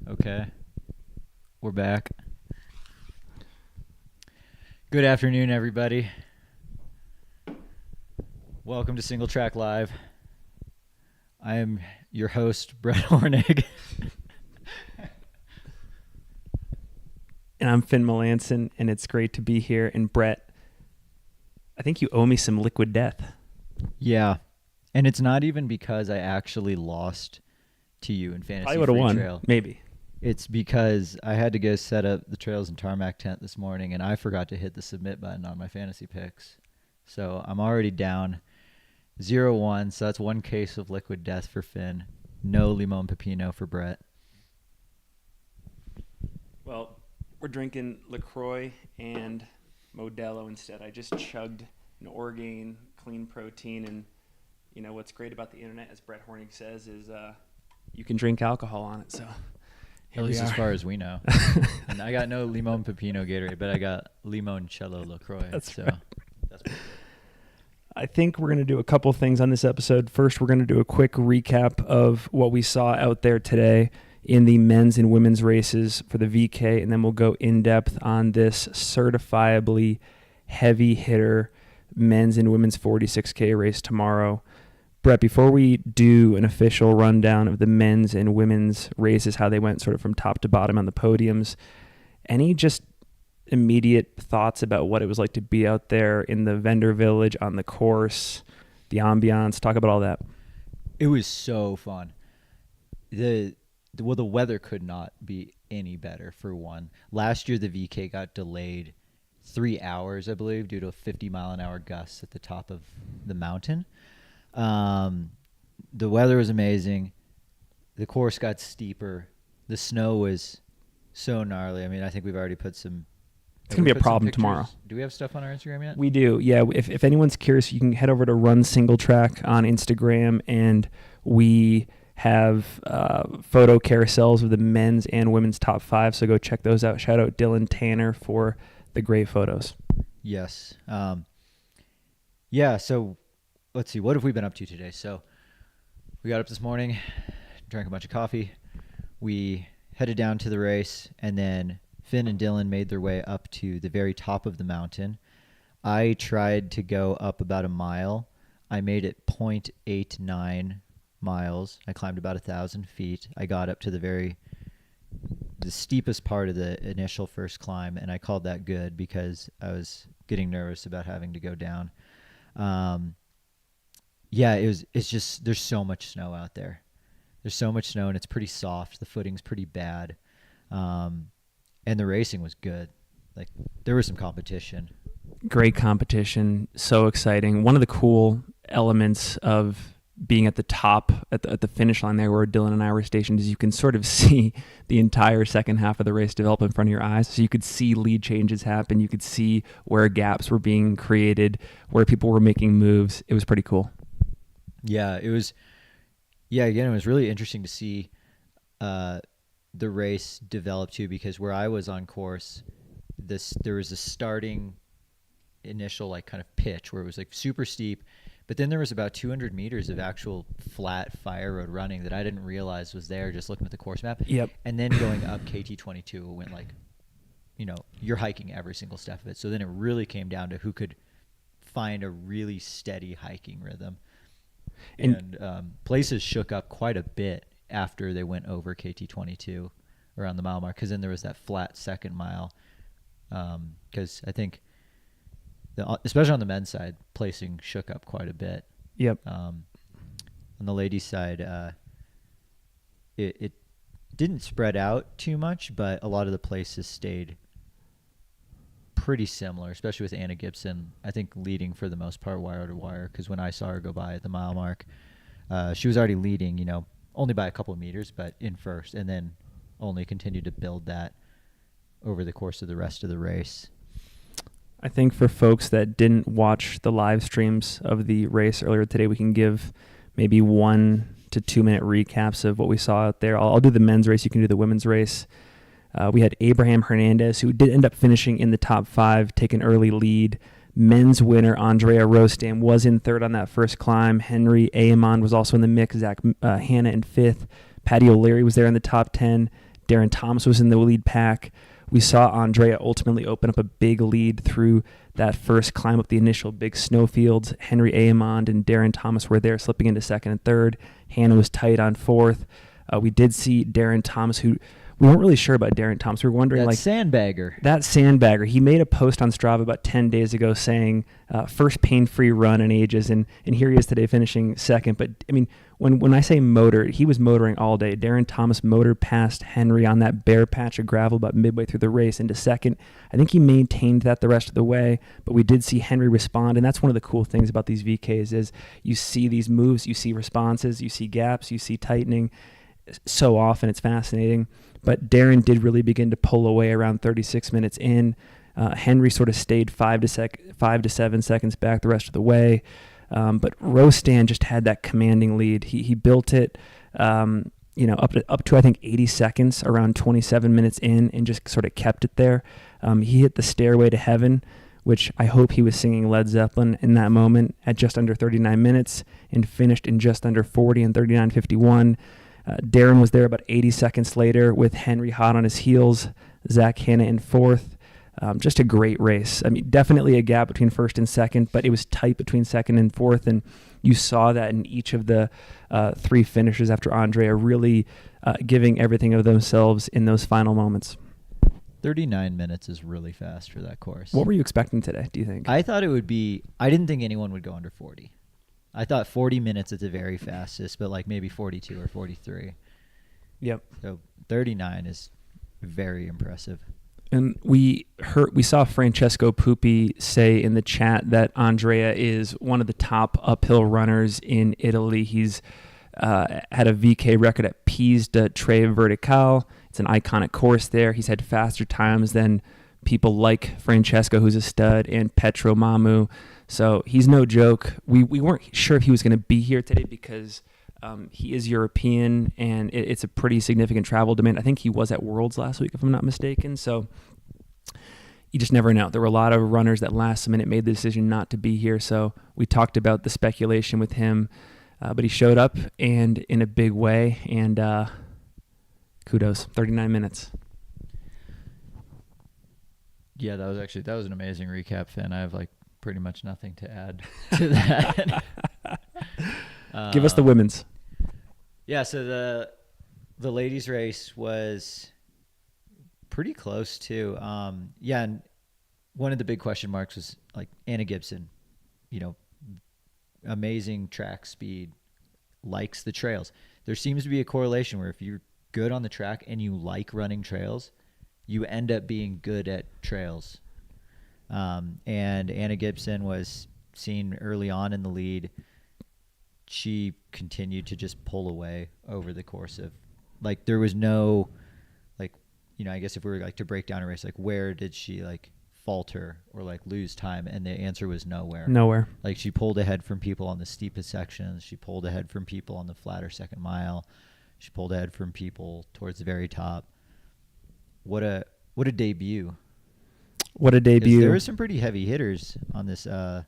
Okay, we're back. Good afternoon, everybody. Welcome to Single Track Live. I am your host, Brett Hornig. And I'm Finn Melanson, and it's great to be here. And Brett, I think you owe me some liquid death. Yeah, and it's not even because I actually lost to you in fantasy. I would have won, trail. maybe. It's because I had to go set up the Trails and Tarmac tent this morning, and I forgot to hit the submit button on my fantasy picks. So I'm already down 0-1, so that's one case of liquid death for Finn. No Limon Pepino for Brett. Well, we're drinking LaCroix and Modelo instead. I just chugged an Orgain clean protein, and you know what's great about the internet, as Brett Hornig says, is you can drink alcohol on it. So At least as far as we know. And I got no Limon Pepino Gatorade, but I got Limoncello LaCroix. That's so right. That's pretty good. I think we're going to do a couple things on this episode. First, we're going to do a quick recap of what we saw out there today in the men's and women's races for the VK, and then we'll go in depth on this certifiably heavy hitter men's and women's 46K race tomorrow. Brett, before we do an official rundown of the men's and women's races, how they went sort of from top to bottom on the podiums, any just immediate thoughts about what it was like to be out there in the vendor village, on the course, the ambiance? Talk about all that. It was so fun. The weather could not be any better, for one. Last year, the VK got delayed 3 hours, I believe, due to a 50-mile-an-hour gust at the top of the mountain. The weather was amazing. The course got steeper. The snow was so gnarly. I mean, I think we've already put some... It's going to be a problem tomorrow. Do we have stuff on our Instagram yet? We do, yeah. If anyone's curious, you can head over to Run Single Track on Instagram, and we have photo carousels of the men's and women's top 5, so go check those out. Shout out Dylan Tanner for the great photos. Yes. Yeah, so let's see. What have we been up to today? So we got up this morning, drank a bunch of coffee. We headed down to the race, and then Finn and Dylan made their way up to the very top of the mountain. I tried to go up about a mile. I made it 0.89 miles. I climbed about 1,000 feet. I got up to the steepest part of the initial first climb, and I called that good because I was getting nervous about having to go down. It's just, there's so much snow out there. There's so much snow, and it's pretty soft. The footing's pretty bad. And the racing was good. Like, there was some competition. Great competition. So exciting. One of the cool elements of being at the top, at the finish line there where Dylan and I were stationed, is you can sort of see the entire second half of the race develop in front of your eyes. So you could see lead changes happen. You could see where gaps were being created, where people were making moves. It was pretty cool. Yeah, it was. Yeah, again, it was really interesting to see the race develop too, because where I was on course, there was a starting initial like kind of pitch where it was like super steep, but then there was about 200 meters of actual flat fire road running that I didn't realize was there just looking at the course map. Yep. And then going up KT22, it went like, you're hiking every single step of it. So then it really came down to who could find a really steady hiking rhythm. And places shook up quite a bit after they went over KT22 around the mile mark, because then there was that flat second mile. Because I think, especially on the men's side, placing shook up quite a bit. Yep. On the ladies' side, it didn't spread out too much, but a lot of the places stayed pretty similar, especially with Anna Gibson, I think leading for the most part wire to wire, because when I saw her go by at the mile mark, she was already leading, only by a couple of meters, but in first, and then only continued to build that over the course of the rest of the race. I think for folks that didn't watch the live streams of the race earlier today, we can give maybe 1 to 2 minute recaps of what we saw out there. I'll do the men's race. You can do the women's race. We had Abraham Hernandez, who did end up finishing in the top 5, take an early lead. Men's winner, Andrea Rostam, was in third on that first climb. Henry Aamon was also in the mix. Zach Hanna in 5th. Patty O'Leary was there in the top 10. Darren Thomas was in the lead pack. We saw Andrea ultimately open up a big lead through that first climb up the initial big snowfields. Henry Aamond and Darren Thomas were there, slipping into second and third. Hannah was tight on fourth. We did see Darren Thomas, who we weren't really sure about Darren Thomas. We were wondering, That sandbagger. He made a post on Strava about 10 days ago saying, first pain-free run in ages, and here he is today finishing second. But, I mean, when I say motor, he was motoring all day. Darren Thomas motored past Henry on that bare patch of gravel about midway through the race into second. I think he maintained that the rest of the way, but we did see Henry respond, and that's one of the cool things about these VKs is you see these moves, you see responses, you see gaps, you see tightening. So often it's fascinating. But Darren did really begin to pull away around 36 minutes in. Henry sort of stayed 5 to 7 seconds back the rest of the way. But Rostan just had that commanding lead. He built it, up to I think 80 seconds, around 27 minutes in, and just sort of kept it there. He hit the Stairway to Heaven, which I hope he was singing Led Zeppelin in that moment, at just under 39 minutes, and finished in just under 40 and 39:51. Darren was there about 80 seconds later with Henry hot on his heels, Zach Hanna in fourth. Just a great race. I mean, definitely a gap between first and second, but it was tight between second and fourth, and you saw that in each of the three finishers after Andrea really giving everything of themselves in those final moments. 39 minutes is really fast for that course. What were you expecting today, do you think? I thought it would be, I didn't think anyone would go under 40. I thought 40 minutes at the very fastest, but like maybe 42 or 43. Yep. So 39 is very impressive. And we saw Francesco Pupi say in the chat that Andrea is one of the top uphill runners in Italy. He's had a VK record at Piz de Tre Verticale. It's an iconic course there. He's had faster times than people like Francesco, who's a stud, and Petro Mamu. So he's no joke. We weren't sure if he was going to be here today because he is European, and it's a pretty significant travel demand. I think he was at Worlds last week, if I'm not mistaken. So you just never know. There were a lot of runners that last minute made the decision not to be here. So we talked about the speculation with him, but he showed up and in a big way. And kudos, 39 minutes. Yeah, that was an amazing recap, Finn. I have pretty much nothing to add to that. Give us the women's. Yeah, so the ladies' race was pretty close too. And one of the big question marks was Anna Gibson. Amazing track speed, likes the trails. There seems to be a correlation where if you're good on the track and you like running trails, you end up being good at trails. And Anna Gibson was seen early on in the lead. She continued to just pull away over the course of, there was no, I guess if we were to break down a race, where did she falter or lose time? And the answer was nowhere. Nowhere. She pulled ahead from people on the steepest sections. She pulled ahead from people on the flatter second mile. She pulled ahead from people towards the very top. What a debut. What a debut. There were some pretty heavy hitters on this, on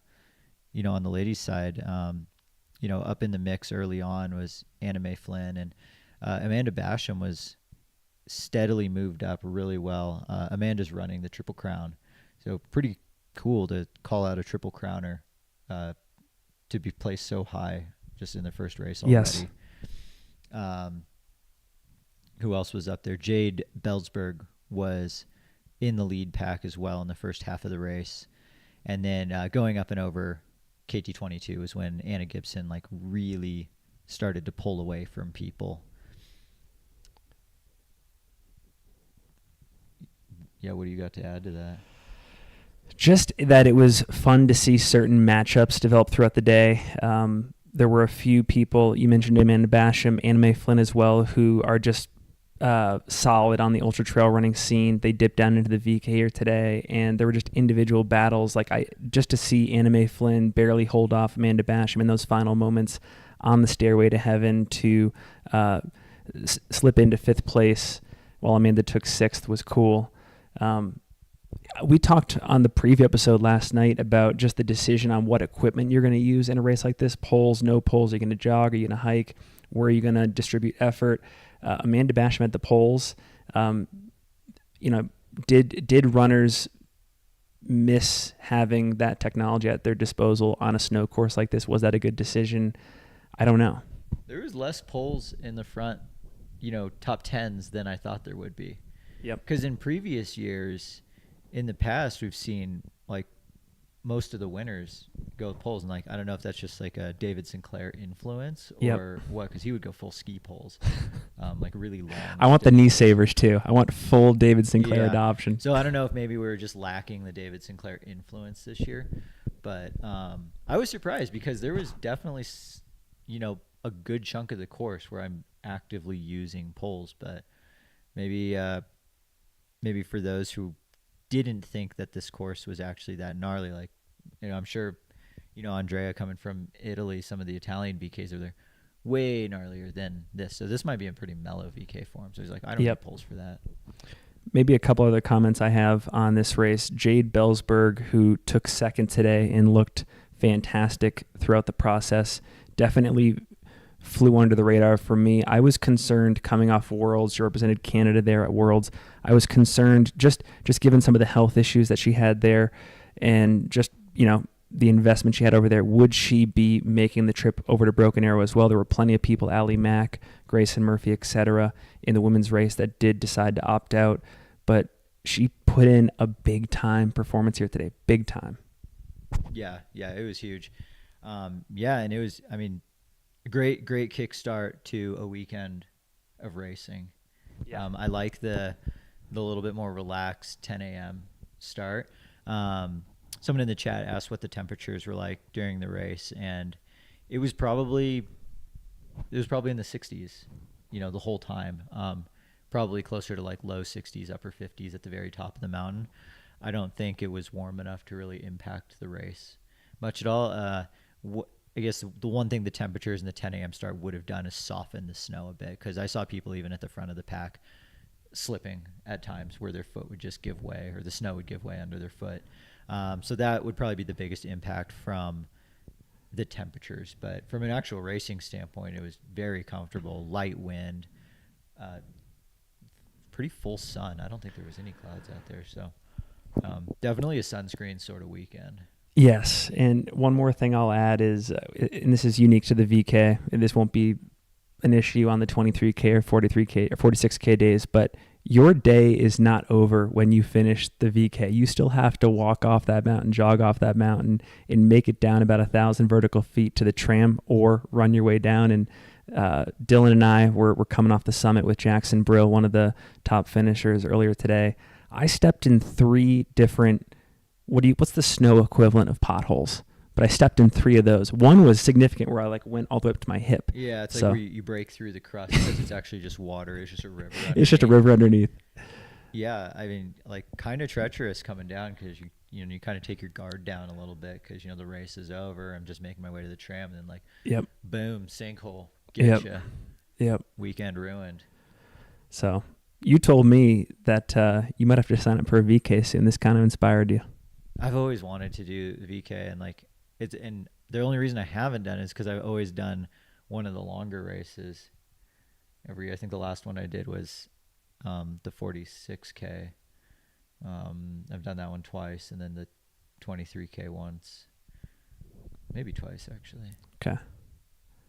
the ladies' side. Up in the mix early on was Anna Mae Flynn, and Amanda Basham was steadily moved up really well. Amanda's running the Triple Crown, so pretty cool to call out a Triple Crowner to be placed so high just in the first race already. Yes. Who else was up there? Jade Belsberg was in the lead pack as well in the first half of the race. And then going up and over KT22 is when Anna Gibson really started to pull away from people. Yeah, what do you got to add to that? Just that it was fun to see certain matchups develop throughout the day. There were a few people, you mentioned Amanda Basham, Anna Mae Flynn as well, who are just solid on the ultra trail running scene. They dipped down into the VK here today, and there were just individual battles. Just to see Anna Mae Flynn barely hold off Amanda Basham in those final moments on the Stairway to Heaven to slip into fifth place while Amanda took sixth was cool. We talked on the preview episode last night about just the decision on what equipment you're going to use in a race like this. Poles, no poles. Are you going to jog? Are you going to hike? Where are you going to distribute effort? Amanda Basham had the poles. You know, did runners miss having that technology at their disposal on a snow course like this? Was that a good decision? I don't know. There was less poles in the front, top tens than I thought there would be. Yep. Because in previous years, in the past, we've seen like most of the winners go with poles, and like I don't know if that's just like a David Sinclair influence or what, because he would go full ski poles, like really long. I want the knee savers too. I want full David Sinclair adoption. So I don't know if maybe we were just lacking the David Sinclair influence this year, but I was surprised because there was definitely, a good chunk of the course where I'm actively using poles, but maybe for those who didn't think that this course was actually that gnarly, like, I'm sure, Andrea coming from Italy, some of the Italian VKs are there way gnarlier than this. So this might be a pretty mellow VK form. So he's like, I don't need poles for that. Maybe a couple other comments I have on this race. Jade Bellsberg, who took second today and looked fantastic throughout the process, definitely flew under the radar for me. I was concerned coming off Worlds. She represented Canada there at Worlds. I was concerned just given some of the health issues that she had there and just, the investment she had over there. Would she be making the trip over to Broken Arrow as well? There were plenty of people, Allie Mack, Grayson Murphy, etc., in the women's race that did decide to opt out. But she put in a big time performance here today. Big time. Yeah, it was huge. And it was, a great kickstart to a weekend of racing. Yeah. I like the little bit more relaxed 10 a.m. start. Someone in the chat asked what the temperatures were like during the race, and it was probably in the 60s, the whole time. Probably closer to like low 60s, upper 50s at the very top of the mountain. I don't think it was warm enough to really impact the race much at all. I guess the one thing the temperatures in the 10 a.m. start would have done is soften the snow a bit, because I saw people even at the front of the pack slipping at times where their foot would just give way or the snow would give way under their foot. So that would probably be the biggest impact from the temperatures. But from an actual racing standpoint, it was very comfortable, light wind, pretty full sun. I don't think there was any clouds out there. So definitely a sunscreen sort of weekend. Yes, and one more thing I'll add is, and this is unique to the VK, and this won't be an issue on the 23K or 43K or 46K days, but your day is not over when you finish the VK. You still have to walk off that mountain, jog off that mountain, and make it down about 1,000 vertical feet to the tram or run your way down. And Dylan and I were coming off the summit with Jackson Brill, one of the top finishers, earlier today. I stepped in 3 different, what's the snow equivalent of potholes? But I stepped in 3 of those. One was significant where I went all the way up to my hip. Yeah, it's like where you break through the crust because it's actually just water. It's just a river underneath. It's just a river underneath. Yeah, kind of treacherous coming down because you kind of take your guard down a little bit because the race is over. I'm just making my way to the tram and then boom, sinkhole, get you. Yep. Weekend ruined. So you told me that you might have to sign up for a VK soon. This kind of inspired you. I've always wanted to do the VK, and the only reason I haven't done it is because I've always done one of the longer races every year. I think the last one I did was the 46K. I've done that one twice, and then the 23K once, maybe twice actually. Okay.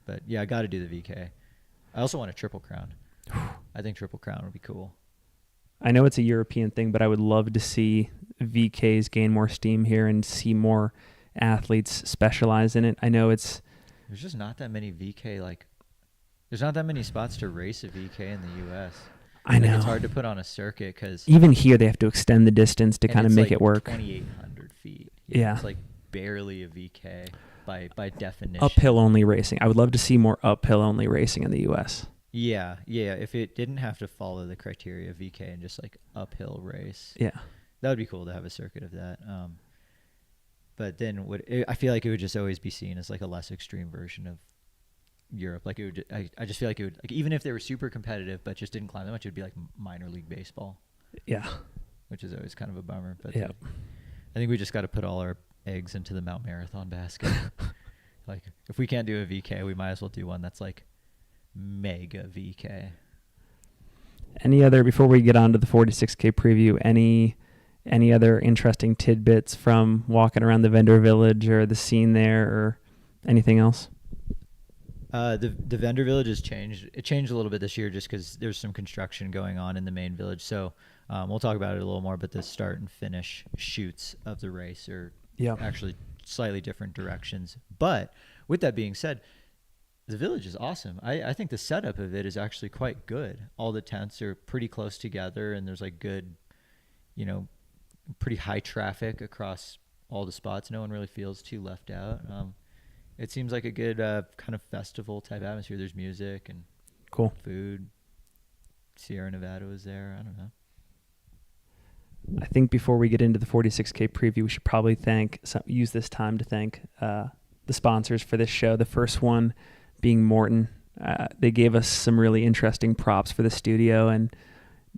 But yeah, I got to do the VK. I also want a Triple Crown. I think Triple Crown would be cool. I know it's a European thing, but I would love to see VKs gain more steam here and see more athletes specialize in it. I know there's just not that many VK, there's not that many spots to race a VK in the U.S. I know. It's hard to put on a circuit because even here they have to extend the distance to kind of make it work. 2,800 feet. Yeah. It's barely a VK by definition. Uphill only racing. I would love to see more uphill only racing in the U.S. Yeah. If it didn't have to follow the criteria of VK and just uphill race. Yeah. That would be cool to have a circuit of that. But then I feel like it would just always be seen as a less extreme version of Europe. I just feel like it would, even if they were super competitive but just didn't climb that much, it would be like minor league baseball. Yeah. Which is always kind of a bummer. But yeah. I think we just got to put all our eggs into the Mount Marathon basket. If we can't do a VK, we might as well do one that's mega VK. Any other, before we get on to the 46K preview, any other interesting tidbits from walking around the vendor village or the scene there or anything else? The vendor village has changed. It changed a little bit this year just because there's some construction going on in the main village. So we'll talk about it a little more, but the start and finish shoots of the race are actually slightly different directions. But with that being said, the village is awesome. I think the setup of it is actually quite good. All the tents are pretty close together, and there's like good, pretty high traffic across all the spots. No one really feels too left out. It seems like a good kind of festival type atmosphere. There's music and cool food. Sierra Nevada was there. I don't know. I think before we get into the 46K preview, we should probably use this time to thank the sponsors for this show. The first one being Morton. They gave us some really interesting props for the studio, and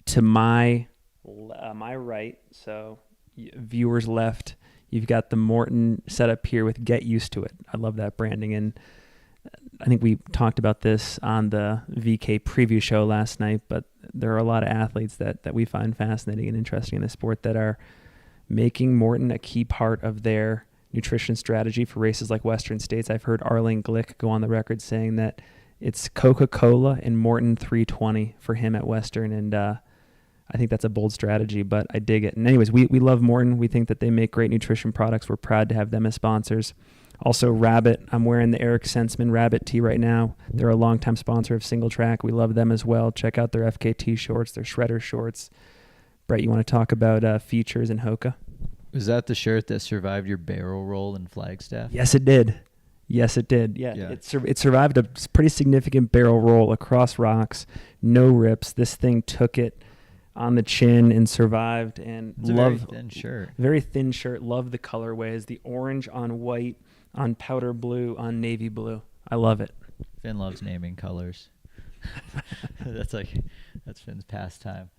to my right, so viewers left, you've got the Morton setup here with Get Used to It. I love that branding, and I think we talked about this on the VK preview show last night, but there are a lot of athletes that we find fascinating and interesting in the sport that are making Morton a key part of their nutrition strategy for races like Western States. I've heard Arlene Glick go on the record saying that it's Coca-Cola and Morton 320 for him at Western, and I think that's a bold strategy, but I dig it. And anyways, we love Morton. We think that they make great nutrition products. We're proud to have them as sponsors. Also, Rabbit. I'm wearing the Eric Sensman Rabbit tee right now. They're a longtime sponsor of Single Track. We love them as well. Check out their FKT shorts, their Shredder shorts. Brett, you want to talk about features and Hoka? Was that the shirt that survived your barrel roll in Flagstaff? Yes, it did. Yes, it did. Yeah. It survived a pretty significant barrel roll across rocks. No rips. This thing took it on the chin and survived. And it's a very thin shirt. Very thin shirt. Love the colorways. The orange on white, on powder blue, on navy blue. I love it. Finn loves naming colors. That's Finn's pastime.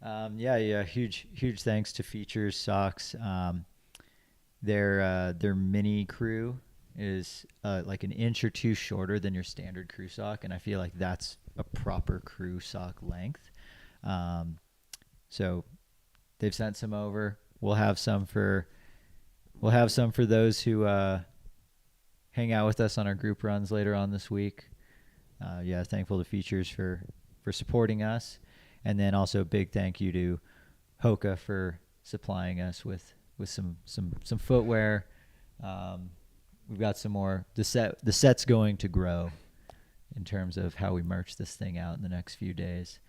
Huge thanks to Features Socks. Their mini crew is like an inch or two shorter than your standard crew sock, and I feel like that's a proper crew sock length. So they've sent some over. We'll have some for those who hang out with us on our group runs later on this week. Thankful to Features for supporting us. And then also a big thank you to Hoka for supplying us with some footwear. We've got some more. The set's going to grow in terms of how we merch this thing out in the next few days.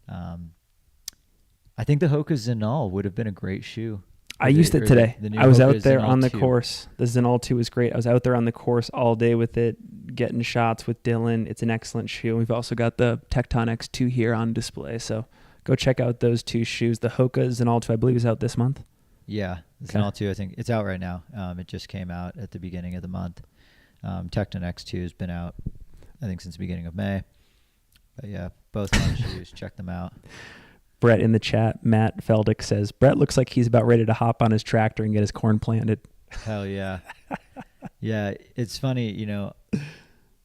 I think the Hoka Zenal would have been a great shoe. I used it today. I was out there on the course. The Zenal 2 is great. I was out there on the course all day with it, getting shots with Dylan. It's an excellent shoe. We've also got the Tecton X2 here on display. So go check out those two shoes. The Hoka Zenal 2, I believe, is out this month. Yeah, the Zenal 2, I think it's out right now. It just came out at the beginning of the month. Tecton X2 has been out, I think, since the beginning of May. But yeah, both fun shoes. Check them out. Brett in the chat, Matt Feldick says, Brett looks like he's about ready to hop on his tractor and get his corn planted. Hell yeah. Yeah, it's funny,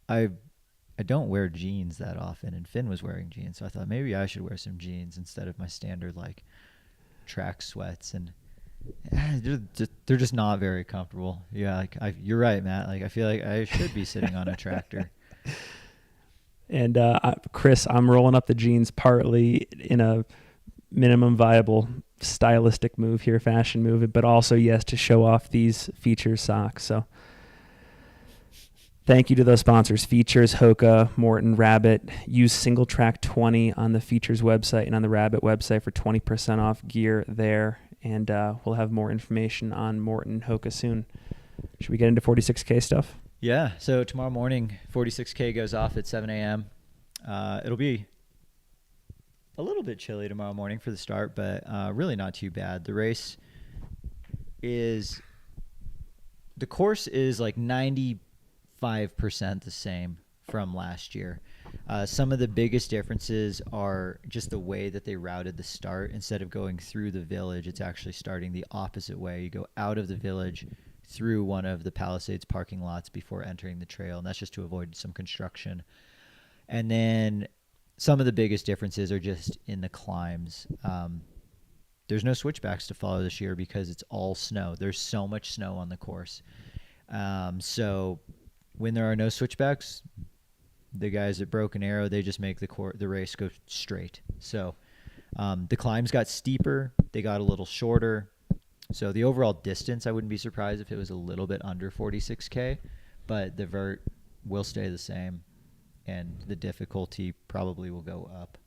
I don't wear jeans that often, and Finn was wearing jeans, so I thought maybe I should wear some jeans instead of my standard track sweats, and they're just not very comfortable. Yeah, you're right, Matt. I feel like I should be sitting on a tractor. And Chris, I'm rolling up the jeans partly in a minimum viable stylistic move here, fashion move, but also, yes, to show off these Features socks. So thank you to those sponsors, Features, Hoka, Morton, Rabbit. Use Single Track 20 on the Features website and on the Rabbit website for 20% off gear there. And we'll have more information on Morton Hoka soon. Should we get into 46K stuff? Yeah, so tomorrow morning, 46K goes off at 7 a.m. It'll be a little bit chilly tomorrow morning for the start, but really not too bad. The course is like 95% the same from last year. Some of the biggest differences are just the way that they routed the start. Instead of going through the village, it's actually starting the opposite way. You go out of the village through one of the Palisades parking lots before entering the trail, and that's just to avoid some construction. And then some of the biggest differences are just in the climbs. There's no switchbacks to follow this year because it's all snow. There's so much snow on the course. So when there are no switchbacks, the guys at Broken Arrow, they just make the race go straight. So the climbs got steeper. They got a little shorter. So the overall distance, I wouldn't be surprised if it was a little bit under 46K, but the vert will stay the same, and the difficulty probably will go up.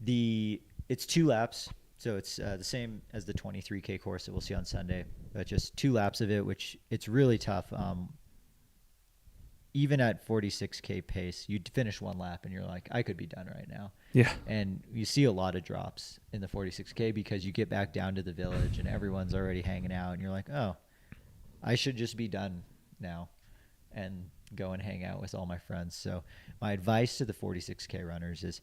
It's 2 laps, so it's the same as the 23K course that we'll see on Sunday, but just 2 laps of it, which it's really tough. Even at 46K pace, you'd finish 1 lap and you're like, I could be done right now. Yeah. And you see a lot of drops in the 46K because you get back down to the village and everyone's already hanging out and you're like, oh, I should just be done now and go and hang out with all my friends. So my advice to the 46K runners is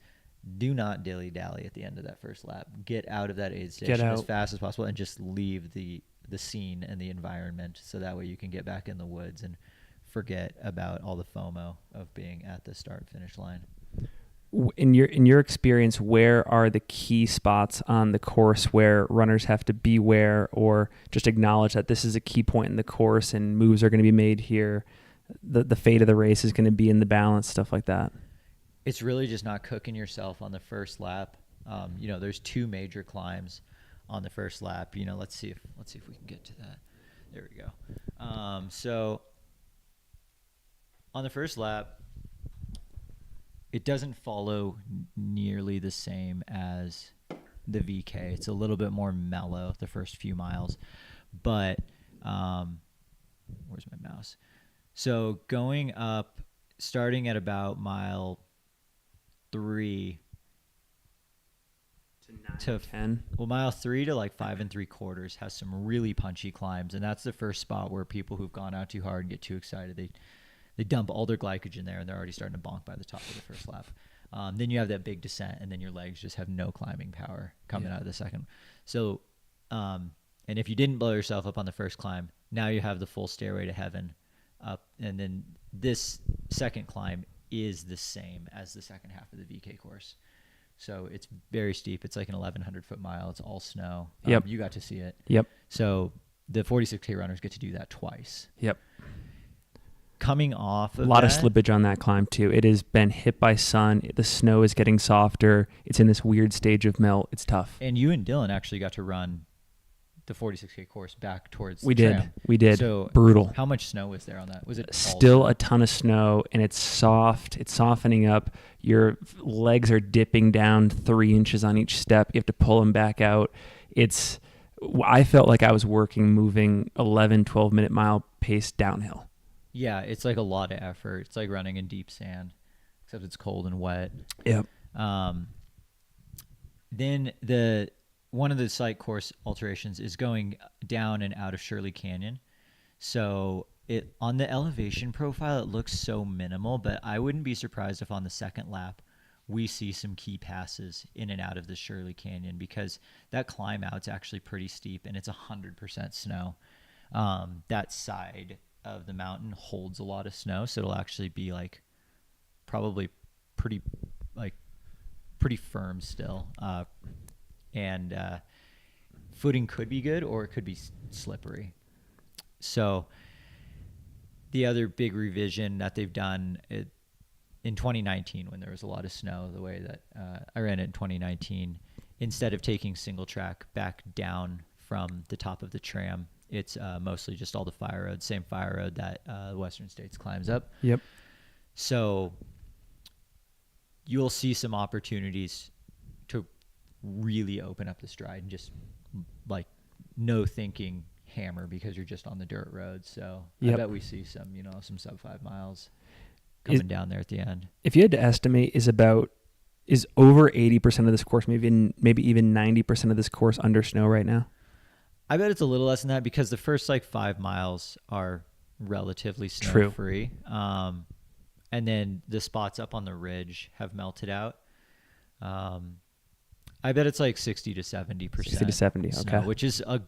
do not dilly-dally at the end of that first lap. Get out of that aid station as fast as possible and just leave the scene and the environment so that way you can get back in the woods and forget about all the FOMO of being at the start-finish line. In your experience, where are the key spots on the course where runners have to beware or just acknowledge that this is a key point in the course and moves are going to be made here? The fate of the race is going to be in the balance, stuff like that. It's really just not cooking yourself on the first lap. There's 2 major climbs on the first lap. Let's see if we can get to that. There we go. So on the first lap, it doesn't follow nearly the same as the VK. It's a little bit more mellow the first few miles, but where's my mouse? So going up, starting at about mile 3 to 10. Well, mile 3 to like 5 3/4 has some really punchy climbs, and that's the first spot where people who've gone out too hard and get too excited, they dump all their glycogen there, and they're already starting to bonk by the top of the first lap. Then you have that big descent, and then your legs just have no climbing power coming out of the second. So, and if you didn't blow yourself up on the first climb, now you have the full stairway to heaven up, and then this second climb is the same as the second half of the VK course. So it's very steep. It's like an 1,100-foot mile. It's all snow. Yep. You got to see it. Yep. So the 46K runners get to do that twice. Yep. Coming off of a lot of slippage on that climb too. It has been hit by sun. The snow is getting softer. It's in this weird stage of melt. It's tough. And you and Dylan actually got to run the 46K course back towards we the did. tram. We did. So brutal. How much snow was there on that? Was it still a ton of snow, and it's soft. It's softening up. Your legs are dipping down 3 inches on each step. You have to pull them back out. I felt like I was moving 11, 12-minute mile pace downhill. Yeah, it's like a lot of effort. It's like running in deep sand, except it's cold and wet. Yep. Then one of the site course alterations is going down and out of Shirley Canyon. So on the elevation profile, it looks so minimal, but I wouldn't be surprised if on the second lap we see some key passes in and out of the Shirley Canyon because that climb out's actually pretty steep and it's 100% snow. That side of the mountain holds a lot of snow, so it'll actually be like probably pretty firm still, and footing could be good or it could be slippery. So the other big revision that they've done in 2019 when there was a lot of snow, the way that I ran it in 2019, instead of taking single track back down from the top of the tram, it's mostly just all the fire roads, same fire road that the Western States climbs up. Yep. So you'll see some opportunities to really open up the stride and just like no thinking hammer because you're just on the dirt road. So I bet we see some sub 5 miles coming down there at the end. If you had to estimate, is over 80% of this course, maybe even 90% of this course under snow right now? I bet it's a little less than that because the first 5 miles are relatively snow free. And then the spots up on the ridge have melted out. I bet it's 60 to 70%. 60 to 70, snow, okay. Which is a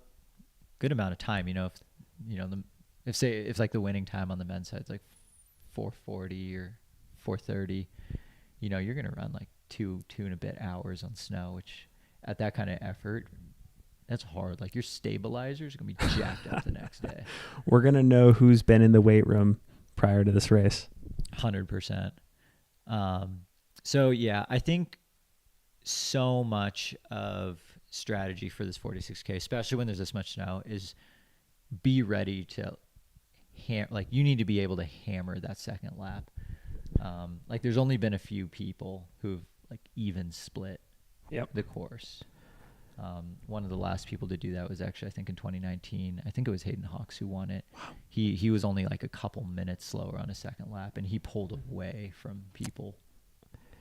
good amount of time. If the winning time on the men's side is 4:40 or 4:30, you're going to run like two and a bit hours on snow, which at that kind of effort, that's hard. Like your stabilizer is going to be jacked up the next day. We're going to know who's been in the weight room prior to this race. 100%. So yeah, I think so much of strategy for this 46K, especially when there's this much snow, is be ready to you need to be able to hammer that second lap. Like there's only been a few people who've like even split the course. One of the last people to do that was actually, I think in 2019, I think it was Hayden Hawks who won it. Wow. He was only like a couple minutes slower on his second lap, and he pulled away from people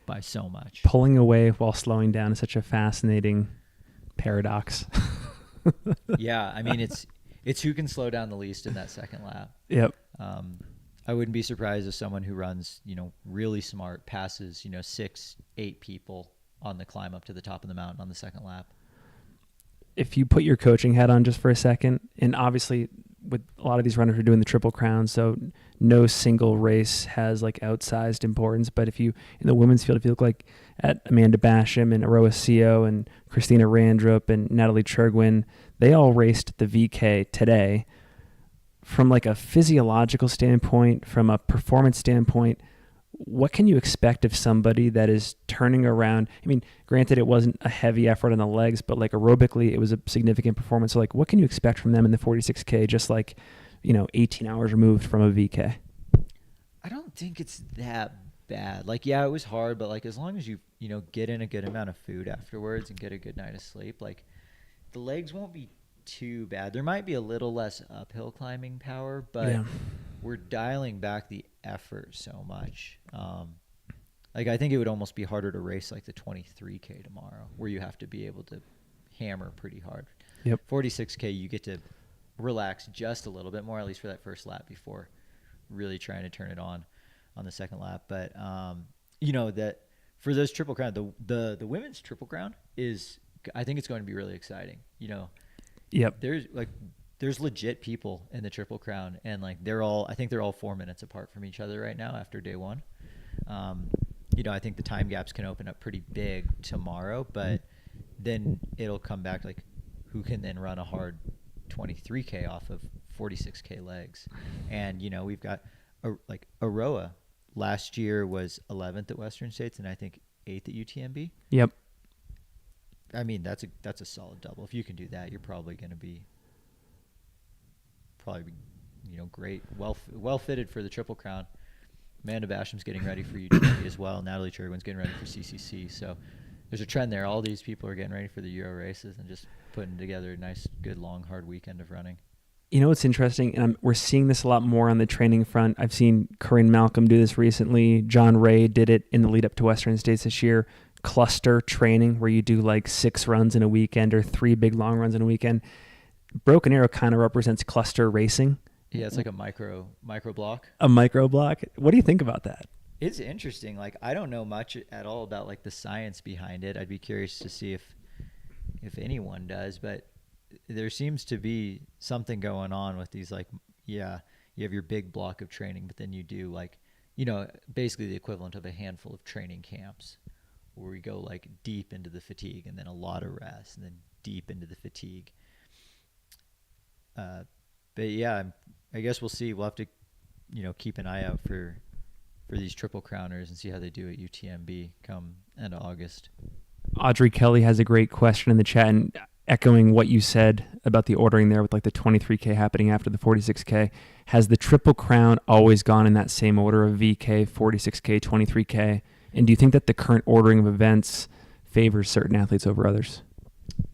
by so much. Pulling away while slowing down is such a fascinating paradox. Yeah, I mean it's who can slow down the least in that second lap. Yep. I wouldn't be surprised if someone who runs, really smart passes, 6-8 people on the climb up to the top of the mountain on the second lap. If you put your coaching hat on just for a second, and obviously with a lot of these runners are doing the Triple Crown, so no single race has like outsized importance. But if you, in the women's field, if you look like at Amanda Basham and Aroa Seo and Christina Randrup and Natalie Chergwin, they all raced the VK today. From like a physiological standpoint, from a performance standpoint, what can you expect of somebody that is turning around? I mean, granted, it wasn't a heavy effort on the legs, but like aerobically, it was a significant performance. So like, what can you expect from them in the 46K, just like, 18 hours removed from a VK? I don't think it's that bad. Like, yeah, it was hard, but like, as long as you, get in a good amount of food afterwards and get a good night of sleep, like the legs won't be too bad. There might be a little less uphill climbing power, but we're dialing back the effort so much. Like I think it would almost be harder to race like the 23K tomorrow, where you have to be able to hammer pretty hard. 46K, you get to relax just a little bit more, at least for that first lap, before really trying to turn it on the second lap. But that for those Triple Crown, the women's Triple Crown I think it's going to be really exciting. There's legit people in the Triple Crown, and like I think they're all 4 minutes apart from each other right now after day one. I think the time gaps can open up pretty big tomorrow, but then it'll come back like who can then run a hard 23K off of 46K legs. And we've got Aroa last year was 11th at Western States and I think 8th at UTMB. Yep. I mean, that's a solid double. If you can do that, you're probably going to be great, well fitted for the Triple Crown. Amanda Basham's getting ready for UTMB as well. Natalie Chergwin's getting ready for CCC. So there's a trend there. All these people are getting ready for the Euro races and just putting together a nice, good, long, hard weekend of running. What's interesting, and we're seeing this a lot more on the training front. I've seen Corinne Malcolm do this recently. John Ray did it in the lead up to Western States this year. Cluster training, where you do like 6 runs in a weekend or 3 big long runs in a weekend. Broken Arrow kind of represents cluster racing. Yeah, it's like a micro block. A micro block. What do you think about that? It's interesting. Like, I don't know much at all about like the science behind it. I'd be curious to see if anyone does, but there seems to be something going on with these, like, you have your big block of training, but then you do like, basically the equivalent of a handful of training camps where we go like deep into the fatigue and then a lot of rest and then deep into the fatigue. But yeah, I guess we'll see. We'll have to, keep an eye out for these Triple Crowners and see how they do at UTMB come end of August. Audrey Kelly has a great question in the chat, and echoing what you said about the ordering there with like the 23K happening after the 46K. Has the Triple Crown always gone in that same order of VK, 46K, 23K? And do you think that the current ordering of events favors certain athletes over others?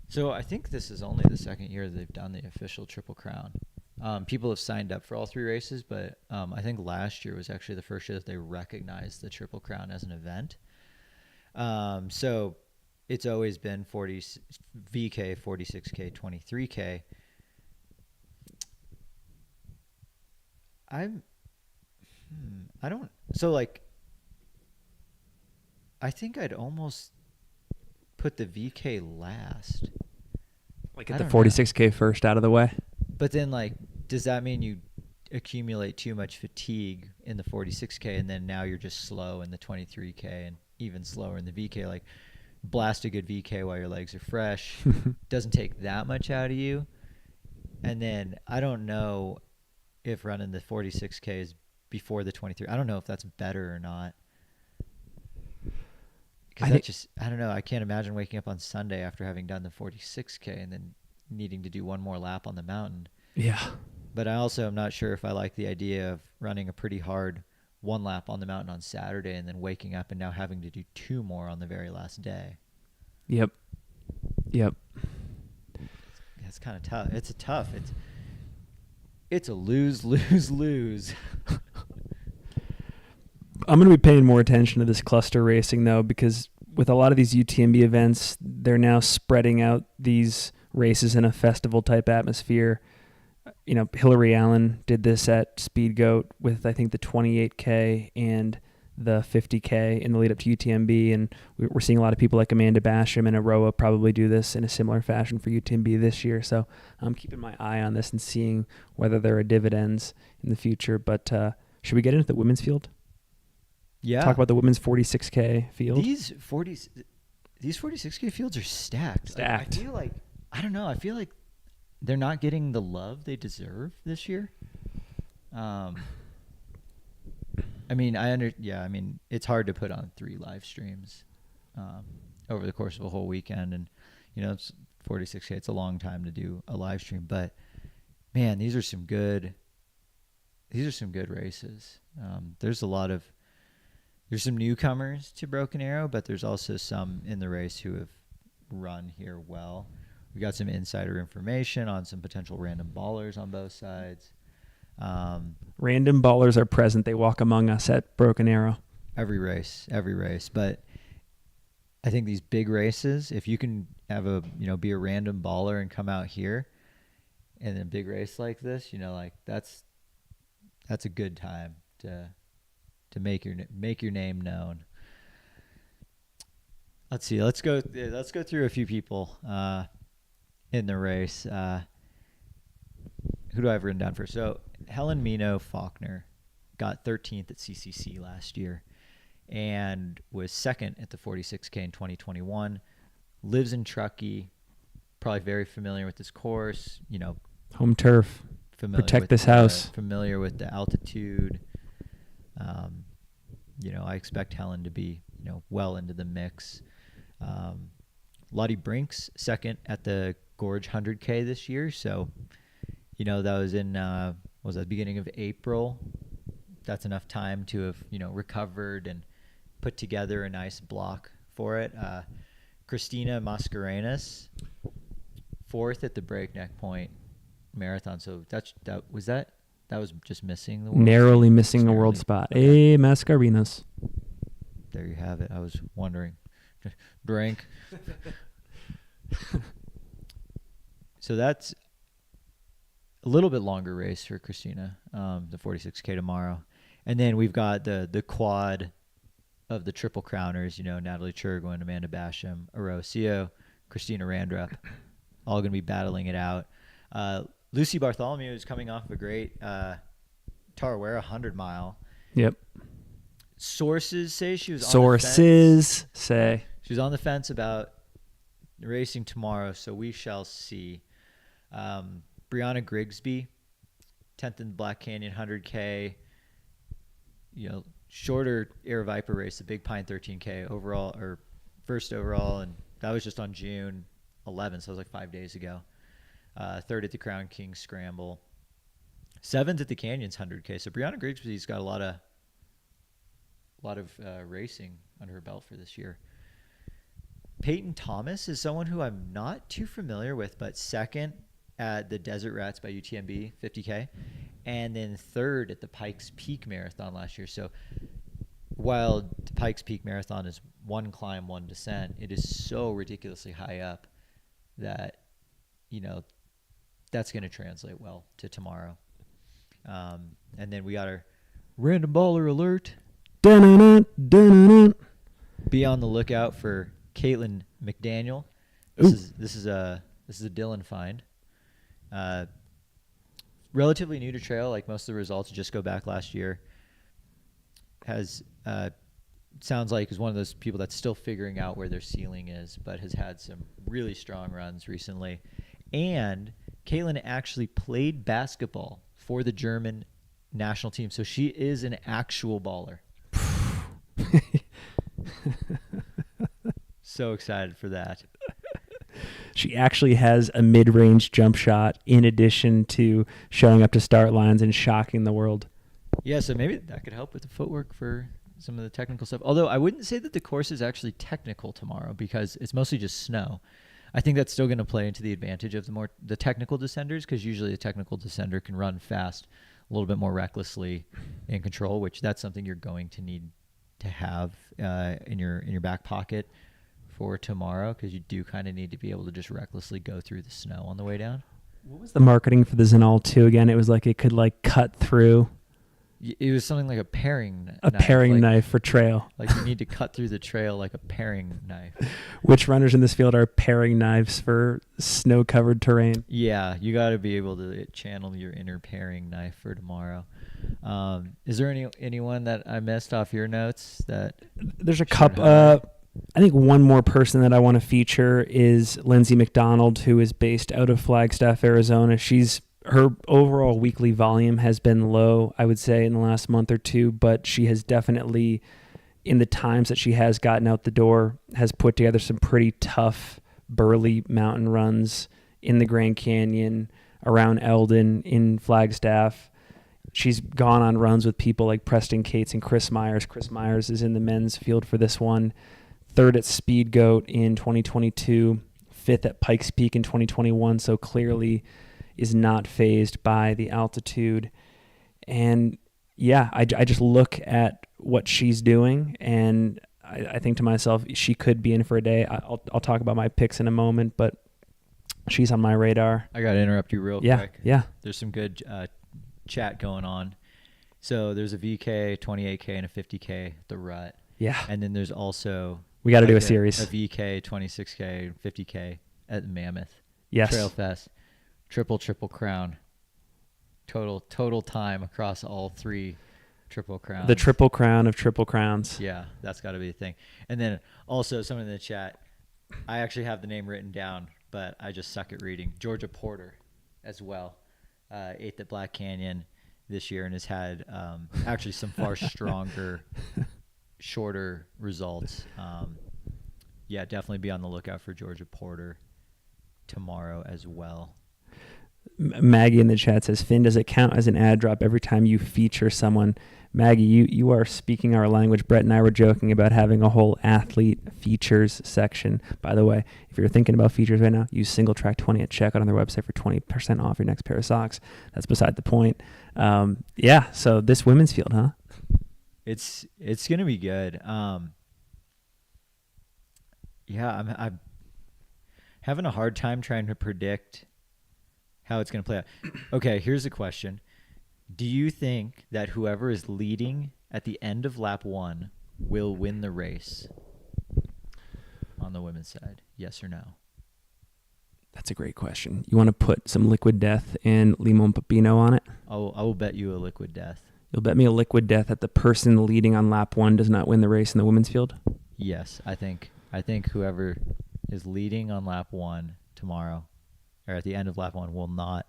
So I think this is only the second year they've done the official Triple Crown. People have signed up for all 3 races, but I think last year was actually the first year that they recognized the Triple Crown as an event. So it's always been VK, 46K, 23K. I think I'd almost put the VK last. Like get the 46K first out of the way. But then, like, does that mean you accumulate too much fatigue in the 46K and then now you're just slow in the 23K? And even slower in the VK. Like blast a good VK while your legs are fresh. Doesn't take that much out of you. And then I don't know if running the 46K is before the 23. I don't know if that's better or not. Because I don't know. I can't imagine waking up on Sunday after having done the 46K and then needing to do one more lap on the mountain. Yeah. But I also am not sure if I like the idea of running a pretty hard one lap on the mountain on Saturday and then waking up and now having to do 2 more on the very last day. Yep. It's kind of tough. It's a lose. I'm going to be paying more attention to this cluster racing, though, because with a lot of these UTMB events, they're now spreading out these races in a festival-type atmosphere. You know, Hillary Allen did this at Speed Goat with, I think, the 28K and the 50K in the lead-up to UTMB, and we're seeing a lot of people like Amanda Basham and Aroa probably do this in a similar fashion for UTMB this year. So I'm keeping my eye on this and seeing whether there are dividends in the future. But should we get into the women's field? Yeah. Talk about the women's 46K field. These 46K fields are stacked. Like, I feel like they're not getting the love they deserve this year. I mean, it's hard to put on 3 live streams over the course of a whole weekend, and it's 46K. It's a long time to do a live stream, but man, these are some good races. There's some newcomers to Broken Arrow, but there's also some in the race who have run here well. We got some insider information on some potential random ballers on both sides. Random ballers are present. They walk among us at Broken Arrow. Every race. But I think these big races, if you can have be a random baller and come out here in a big race like this, that's a good time to make your name known. Let's see. Let's go through a few people in the race. Who do I have written down first? So Helen Mino Faulkner got 13th at CCC last year and was second at the 46K in 2021. Lives in Truckee, probably very familiar with this course. Home turf. Protect this house. Familiar with the altitude. I expect Helen to be, well into the mix. Lottie Brinks, second at the Gorge 100K this year. So, that was in, beginning of April. That's enough time to have, recovered and put together a nice block for it. Christina Mascarenas, fourth at the Breakneck Point Marathon. So that was just missing the world. Narrowly missing a world spot. Okay. Mascarenas. There you have it. I was wondering. Drink. So that's a little bit longer race for Christina, the 46K tomorrow. And then we've got the quad of the Triple Crowners, Natalie Churgwin, Amanda Basham, Arosio, Christina Randrup, all going to be battling it out. Lucy Bartholomew is coming off of a great Tarawera 100-mile. Yep. Sources say she was on the fence about racing tomorrow, so we shall see. Brianna Grigsby, 10th in the Black Canyon 100K. Shorter Air Viper race, the Big Pine 13K first overall, and that was just on June 11th, so it was like 5 days ago. Third at the Crown King Scramble. 7th at the Canyons 100K. So Brianna Grigsby's got a lot of racing under her belt for this year. Peyton Thomas is someone who I'm not too familiar with, but second at the Desert Rats by UTMB 50K, and then third at the Pikes Peak Marathon last year. So while the Pikes Peak Marathon is one climb, one descent, it is so ridiculously high up that, that's going to translate well to tomorrow. And then we got our random baller alert. Dun-dun-dun. Be on the lookout for Caitlin McDaniel. This is a Dylan find. Relatively new to trail, like most of the results just go back last year. Has sounds like is one of those people that's still figuring out where their ceiling is, but has had some really strong runs recently. And Caitlin actually played basketball for the German national team, so she is an actual baller. So excited for that. She actually has a mid-range jump shot in addition to showing up to start lines and shocking the world. Yeah, so maybe that could help with the footwork for some of the technical stuff. Although I wouldn't say that the course is actually technical tomorrow because it's mostly just snow. I think that's still going to play into the advantage of the technical descenders, because usually a technical descender can run fast, a little bit more recklessly in control, which that's something you're going to need to have in your back pocket for tomorrow, because you do kind of need to be able to just recklessly go through the snow on the way down. What was the marketing for the Zenol 2 again? It was like it could like cut through. It was something like a paring knife. A paring knife for trail. Like you need to cut through the trail like a paring knife. Which runners in this field are paring knives for snow-covered terrain? Yeah, you got to be able to channel your inner paring knife for tomorrow. Is there anyone that I missed off your notes? There's a couple. I think one more person that I want to feature is Lindsay McDonald, who is based out of Flagstaff, Arizona. Her overall weekly volume has been low, I would say, in the last month or two, but she has definitely, in the times that she has gotten out the door, has put together some pretty tough, burly mountain runs in the Grand Canyon, around Eldon, in Flagstaff. She's gone on runs with people like Preston Cates and Chris Myers. Chris Myers is in the men's field for this one. 3rd at Speed Goat in 2022, 5th at Pikes Peak in 2021, so clearly is not fazed by the altitude. And yeah, I just look at what she's doing, and I think to myself, she could be in for a day. I'll talk about my picks in a moment, but she's on my radar. I got to interrupt you real quick. Yeah. There's some good chat going on. So there's a VK, 28K, and a 50K, the rut. Yeah. And then there's also... We got to do a series. A VK, 26K, 50K at the Mammoth. Yes. Trail Fest. Triple crown. Total time across all 3 triple crowns. The triple crown of triple crowns. Yeah, that's got to be a thing. And then also someone in the chat, I actually have the name written down, but I just suck at reading. Georgia Porter as well. 8th at Black Canyon this year and has had actually some far stronger, shorter results. Yeah, definitely be on the lookout for Georgia Porter tomorrow as well. Maggie in the chat says, Finn, does it count as an ad drop every time you feature someone? Maggie, you are speaking our language. Brett and I were joking about having a whole athlete features section. By the way, if you're thinking about features right now, use single track 20 at checkout on their website for 20% off your next pair of socks. That's beside the point. Yeah, so this women's field, huh? It's going to be good. Yeah, I'm having a hard time trying to predict how it's going to play out. Okay, here's a question. Do you think that whoever is leading at the end of lap 1 will win the race on the women's side? Yes or no? That's a great question. You want to put some liquid death and limon pepino on it? I will bet you a liquid death. You'll bet me a liquid death that the person leading on lap 1 does not win the race in the women's field? Yes, I think whoever is leading on lap 1 tomorrow, or at the end of lap 1, will not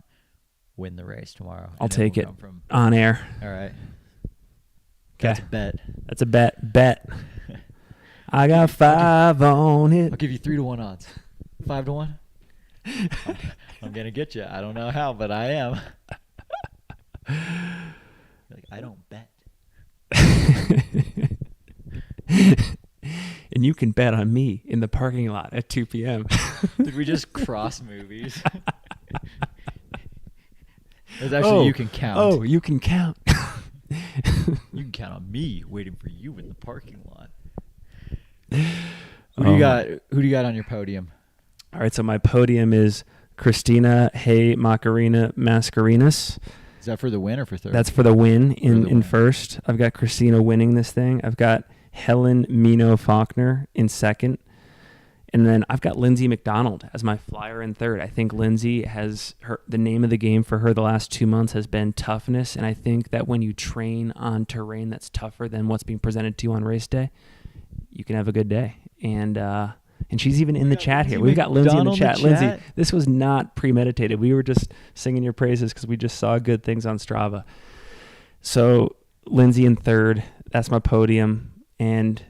win the race tomorrow. I'll take it on air. All right. Okay. That's a bet. That's a bet. I got 5 on it. I'll give you 3-1 odds. 5-1? I'm going to get you. I don't know how, but I am. Like, I don't bet. And you can bet on me in the parking lot at 2 p.m. Did we just cross movies? There's actually you can count. Oh, you can count. You can count on me waiting for you in the parking lot. Who do you got on your podium? All right, so my podium is Christina Hey Macarena Mascarenas. Is that for the win or for third? That's for the win in first. I've got Christina winning this thing. I've got Helen Mino Faulkner in second. And then I've got Lindsay McDonald as my flyer in third. I think Lindsay has the name of the game for her the last 2 months has been toughness. And I think that when you train on terrain that's tougher than what's being presented to you on race day, you can have a good day. And she's even in the chat here. We've got Lindsay Lindsay in the chat. McDonald Lindsay, this was not premeditated. We were just singing your praises because we just saw good things on Strava. So Lindsay in third. That's my podium. And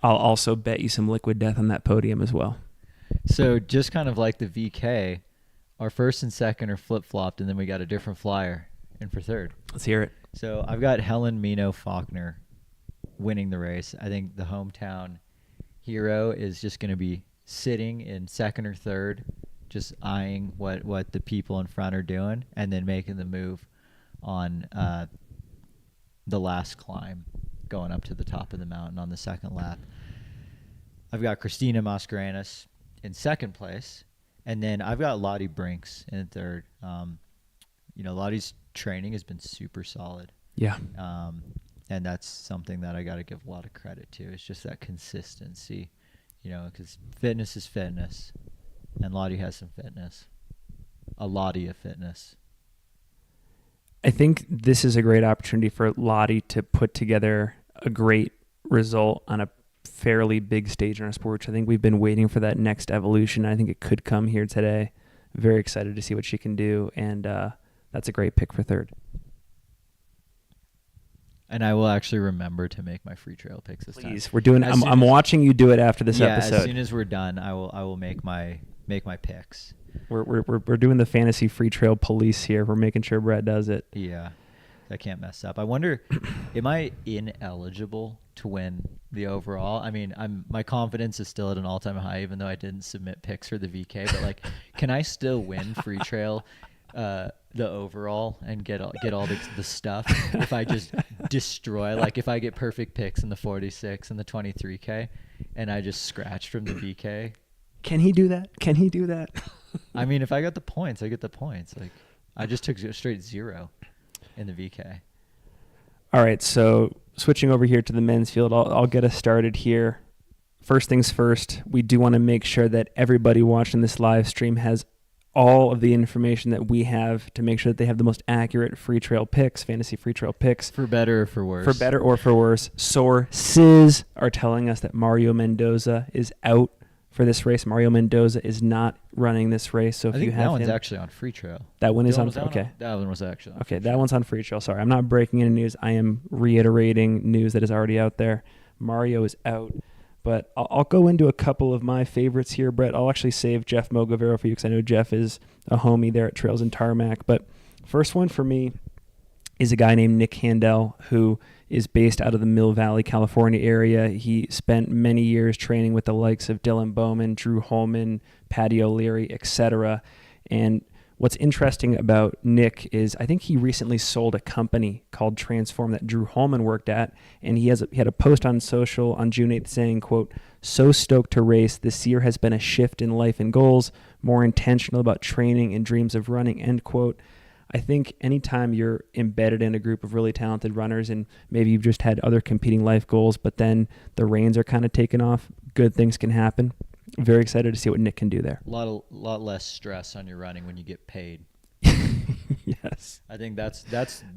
I'll also bet you some liquid death on that podium as well. So just kind of like the VK, our first and second are flip-flopped, and then we got a different flyer in for third. Let's hear it. So I've got Helen Mino Faulkner winning the race. I think the hometown hero is just going to be sitting in second or third, just eyeing what the people in front are doing, and then making the move on the last climb, going up to the top of the mountain on the second lap. I've got Christina Mascarenas in second place, and then I've got Lottie Brinks in third. Lottie's training has been super solid. Yeah. And that's something that I got to give a lot of credit to. It's just that consistency, because fitness is fitness, and Lottie has some fitness, a Lottie of fitness. I think this is a great opportunity for Lottie to put together a great result on a fairly big stage in our sport. I think we've been waiting for that next evolution. I think it could come here today. Very excited to see what she can do, and that's a great pick for third. And I will actually remember to make my free trail picks this time. Please, we're doing. I'm watching you do it after this episode. As soon as we're done, I will make my picks. We're doing the fantasy free trail police here. We're making sure Brett does it. Yeah, I can't mess up. I wonder, am I ineligible to win the overall? I mean, my confidence is still at an all-time high, even though I didn't submit picks for the VK. But can I still win free trail? The overall and get all the stuff if I just destroy, if I get perfect picks in the 46 and the 23K and I just scratch from the VK. Can he do that? I mean, if I got the points, I get the points. I just took straight 0 in the VK. All right, so switching over here to the men's field, I'll get us started here. First things first, we do want to make sure that everybody watching this live stream has all of the information that we have to make sure that they have the most accurate free trail picks, fantasy free trail picks. For better or for worse. For better or for worse. Sources are telling us that Mario Mendoza is out for this race. Mario Mendoza is not running this race. So if you have that one's him, actually on free trail. That one is That on. was that Okay. one- That one was actually on Okay, free that trail. one's on free trail. Sorry, I'm not breaking any news. I am reiterating news that is already out there. Mario is out. But I'll go into a couple of my favorites here, Brett. I'll actually save Jeff Mogavero for you because I know Jeff is a homie there at Trails and Tarmac. But first one for me is a guy named Nick Handel, who is based out of the Mill Valley, California area. He spent many years training with the likes of Dylan Bowman, Drew Holman, Patty O'Leary, etc. And what's interesting about Nick is I think he recently sold a company called Transform that Drew Holman worked at, and he had a post on social on June 8th saying, quote, "So stoked to race. This year has been a shift in life and goals, more intentional about training and dreams of running," end quote. I think anytime you're embedded in a group of really talented runners and maybe you've just had other competing life goals, but then the reins are kind of taken off, good things can happen. Very excited to see what Nick can do there. A lot less stress on your running when you get paid. Yes. I think that's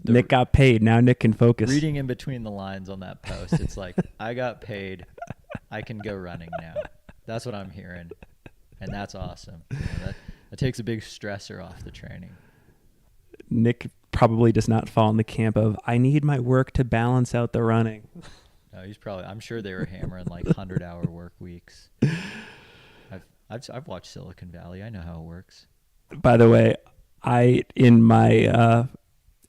Nick got paid. Now Nick can focus. Reading in between the lines on that post, it's like, I got paid. I can go running now. That's what I'm hearing. And that's awesome. That takes a big stressor off the training. Nick probably does not fall in the camp of, I need my work to balance out the running. No, I'm sure they were hammering 100-hour work weeks. I've watched Silicon Valley. I know how it works. By the way, in my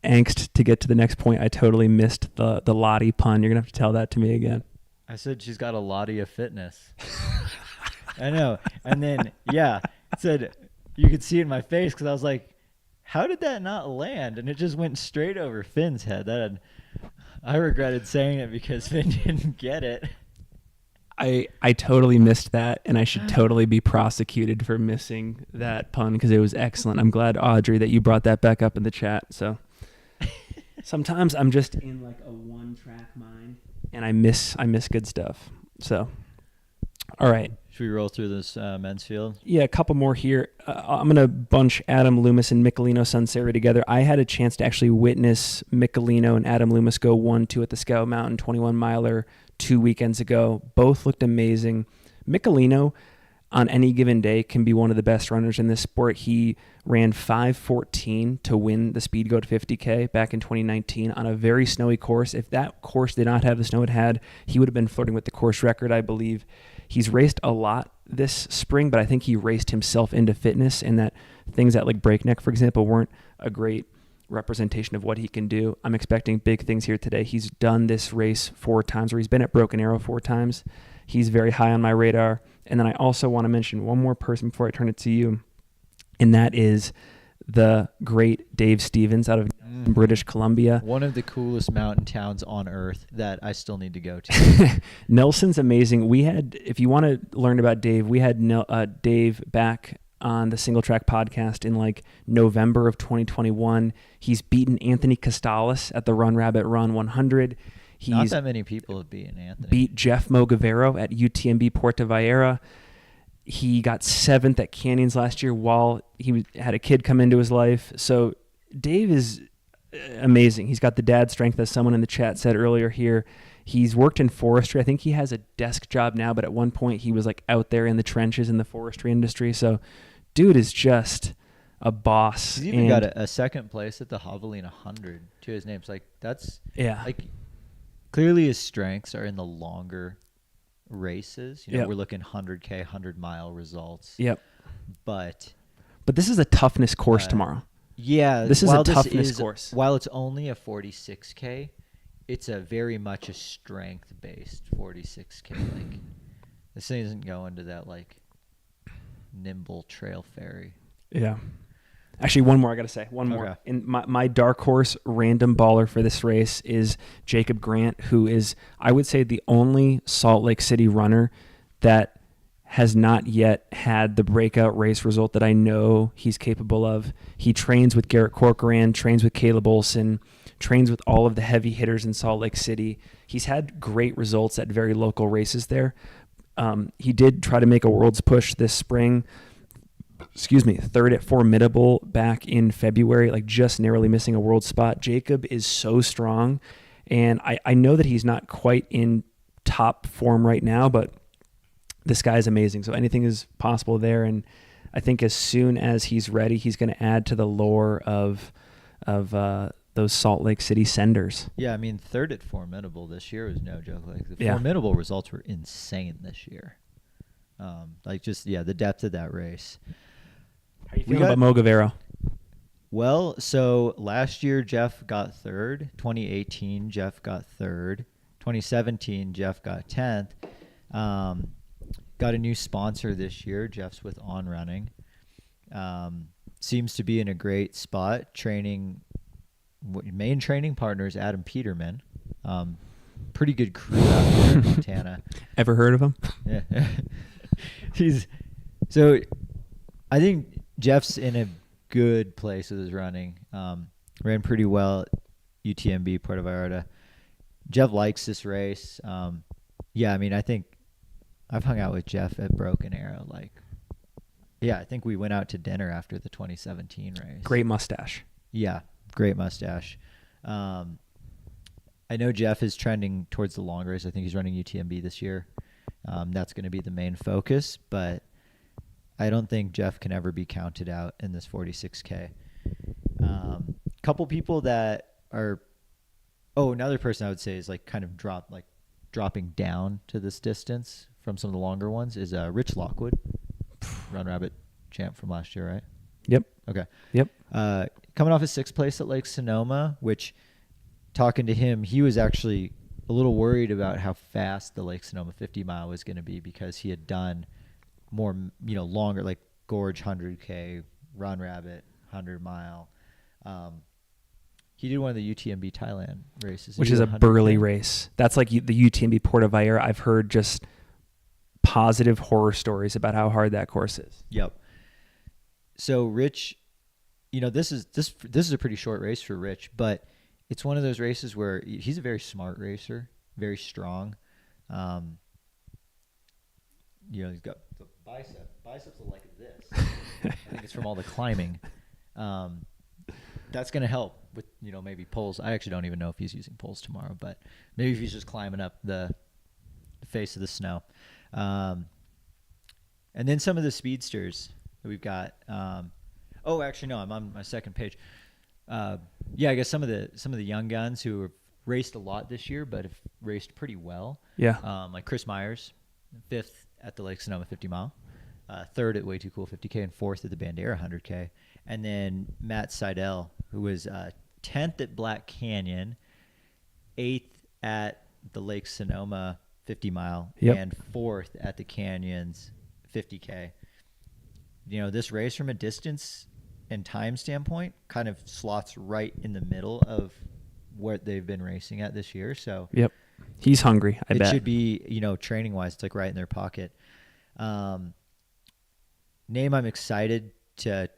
angst to get to the next point, I totally missed the Lottie pun. You're going to have to tell that to me again. I said she's got a Lottie of fitness. I know. And then, it said, you could see it in my face because I was like, how did that not land? And it just went straight over Finn's head. I regretted saying it because Finn didn't get it. I totally missed that, and I should totally be prosecuted for missing that pun because it was excellent. I'm glad, Audrey, that you brought that back up in the chat. So sometimes I'm just in a one-track mind, and I miss good stuff. So, all right. Should Should we roll through this men's field? Yeah, a couple more here. I'm going to bunch Adam Loomis and Michelino Sunseri together. I had a chance to actually witness Michelino and Adam Loomis go 1-2 at the Scout Mountain 21 miler 2 weekends ago. Both looked amazing. Michelino, on any given day, can be one of the best runners in this sport. He ran 5:14 to win the Speed Goat 50K back in 2019 on a very snowy course. If that course did not have the snow it had, he would have been flirting with the course record, I believe. He's raced a lot this spring, but I think he raced himself into fitness, and that things at like Breakneck, for example, weren't a great representation of what he can do. I'm expecting big things here today. He's done this race 4 times, or he's been at Broken Arrow 4 times. He's very high on my radar. And then I also want to mention one more person before I turn it to you, and that is the great Dave Stevens out of British Columbia. One of the coolest mountain towns on earth that I still need to go to. Nelson's amazing. We had, if you want to learn about Dave, we had Dave back on the Single Track podcast in like November of 2021. He's beaten Anthony Costales at the Run Rabbit Run 100. Not that many people have beaten Anthony. Beat Jeff Mogavero at UTMB Puerto Vallarta. He got 7th at Canyons last year while he had a kid come into his life. So Dave is amazing. He's got the dad strength, as someone in the chat said earlier here. He's worked in forestry. I think he has a desk job now, but at one point he was like out there in the trenches in the forestry industry. So dude is just a boss. He's even got a second place at the Javelina 100 to his name. So like that's like clearly his strengths are in the longer races. You know, we're looking 100K, 100-mile results. Yep. But this is a toughness course tomorrow. Yeah. This is a toughness course. While it's only a 46K, it's a very much a strength-based 46K. Like, this thing isn't going to that, like, nimble trail ferry. Yeah. Actually, one more I got to say. One more. Okay. In my dark horse random baller for this race is Jacob Grant, who is, I would say, the only Salt Lake City runner that has not yet had the breakout race result that I know he's capable of. He trains with Garrett Corcoran, trains with Caleb Olson, trains with all of the heavy hitters in Salt Lake City. He's had great results at very local races there. He did try to make a world's push this spring. 3rd at Formidable back in February, like just narrowly missing a world spot. Jacob is so strong, and I know that he's not quite in top form right now, but this guy is amazing. So anything is possible there, and I think as soon as he's ready, he's going to add to the lore of those Salt Lake City senders. Yeah, I mean, 3rd at Formidable this year was no joke. Like the Formidable results were insane this year. The depth of that race. How are you feeling about Mogavero? Well, so last year Jeff got 3rd. 2018 Jeff got 3rd. 2017 Jeff got 10th. Got a new sponsor this year. Jeff's with On Running. Seems to be in a great spot. Main training partner is Adam Peterman. Pretty good crew out here in Montana. Ever heard of him? Yeah. I think Jeff's in a good place with his running. Ran pretty well at UTMB Puerto Vallarta. Jeff likes this race. I think I've hung out with Jeff at Broken Arrow. I think we went out to dinner after the 2017 race. Great mustache. Yeah, great mustache. I know Jeff is trending towards the long race. I think he's running UTMB this year. That's going to be the main focus, but I don't think Jeff can ever be counted out in this 46K. Couple people that are, another person I would say is kind of dropping down to this distance from some of the longer ones is Rich Lockwood, Run Rabbit champ from last year, right? Yep. Okay. Yep. Coming off his 6th place at Lake Sonoma, which, talking to him, he was actually a little worried about how fast the Lake Sonoma 50 mile was going to be because he had done more, longer, like Gorge 100K, Run Rabbit 100 mile. He did one of the UTMB Thailand races, which is a burly race. That's like the UTMB Puerto Vallarta. I've heard just positive horror stories about how hard that course is. Yep. So Rich, this is a pretty short race for Rich, but it's one of those races where he's a very smart racer, very strong. he's got the biceps are like this. I think it's from all the climbing. That's going to help with, maybe poles. I actually don't even know if he's using poles tomorrow, but maybe if he's just climbing up the face of the snow. And then some of the speedsters that we've got. Actually, no, I'm on my second page. I guess some of the young guns who have raced a lot this year, but have raced pretty well. Yeah. Like Chris Myers, 5th at the Lake Sonoma 50 mile, 3rd at Way Too Cool 50K, and 4th at the Bandera 100K. And then Matt Seidel, who was 10th at Black Canyon, 8th at the Lake Sonoma 50 mile, and 4th at the Canyons 50K. This race from a distance and time standpoint kind of slots right in the middle of what they've been racing at this year. So he's hungry. I bet it should be, training wise, it's like right in their pocket. Name I'm excited to,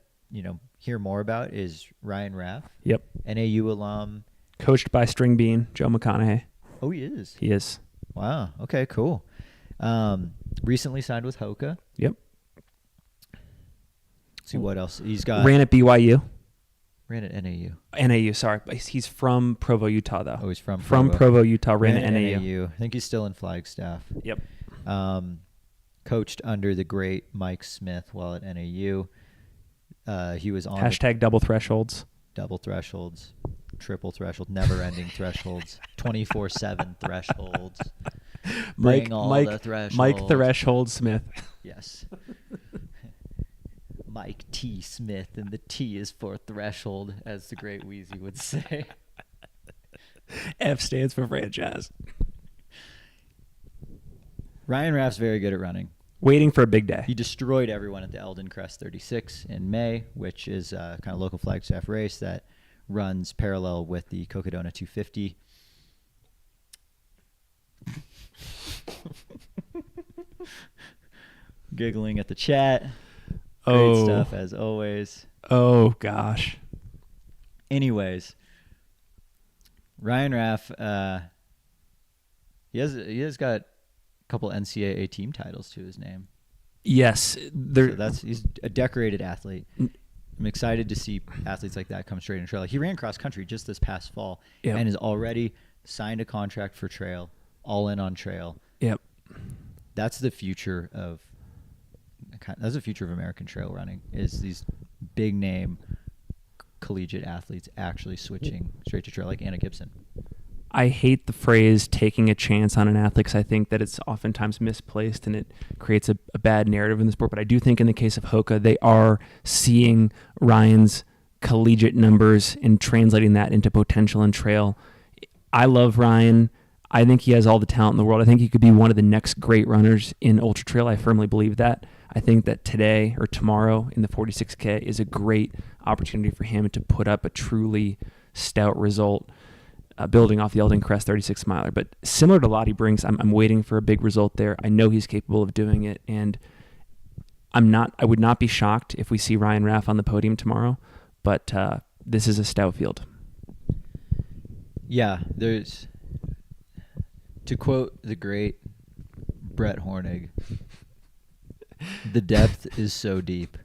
hear more about is Ryan Raff. Yep. NAU alum. Coached by String Bean, Joe McConaughey. Oh, he is? He is. Wow. Okay, cool. Recently signed with Hoka. Yep. Let's see what else. He's got... Ran at BYU. Ran at NAU. NAU, sorry. He's from Provo, Utah, though. Oh, he's from Provo, Utah. Ran at NAU. I think he's still in Flagstaff. Yep. Coached under the great Mike Smith while at NAU. He was on # double thresholds. Double thresholds, triple threshold, never-ending thresholds, 24/7 thresholds. Mike the thresholds. Mike Threshold Smith. Yes. Mike T. Smith, and the T is for threshold, as the great Wheezy would say. F stands for franchise. Ryan Raff's very good at running. Waiting for a big day. He destroyed everyone at the Eldon Crest 36 in May, which is a kind of local Flagstaff race that runs parallel with the Cocodona 250. Giggling at the chat. Great stuff, as always. Oh, gosh. Anyways, Ryan Raff, he has got couple NCAA team titles to his name. Yes, he's a decorated athlete. I'm excited to see athletes like that come straight in trail. He ran cross country just this past fall and has already signed a contract for trail, all in on trail. Yep. That's the future of American trail running, is these big name collegiate athletes actually switching straight to trail, like Anna Gibson. I hate the phrase taking a chance on an athlete because I think that it's oftentimes misplaced and it creates a bad narrative in the sport. But I do think in the case of Hoka, they are seeing Ryan's collegiate numbers and translating that into potential in trail. I love Ryan. I think he has all the talent in the world. I think he could be one of the next great runners in ultra trail. I firmly believe that. I think that today or tomorrow in the 46K is a great opportunity for him to put up a truly stout result. Building off the Eldon Crest 36 miler. But similar to Lottie Brinks, I'm waiting for a big result there. I know he's capable of doing it, and I would not be shocked if we see Ryan Raff on the podium tomorrow, but this is a stout field. Yeah, there's, to quote the great Brett Hornig, the depth is so deep.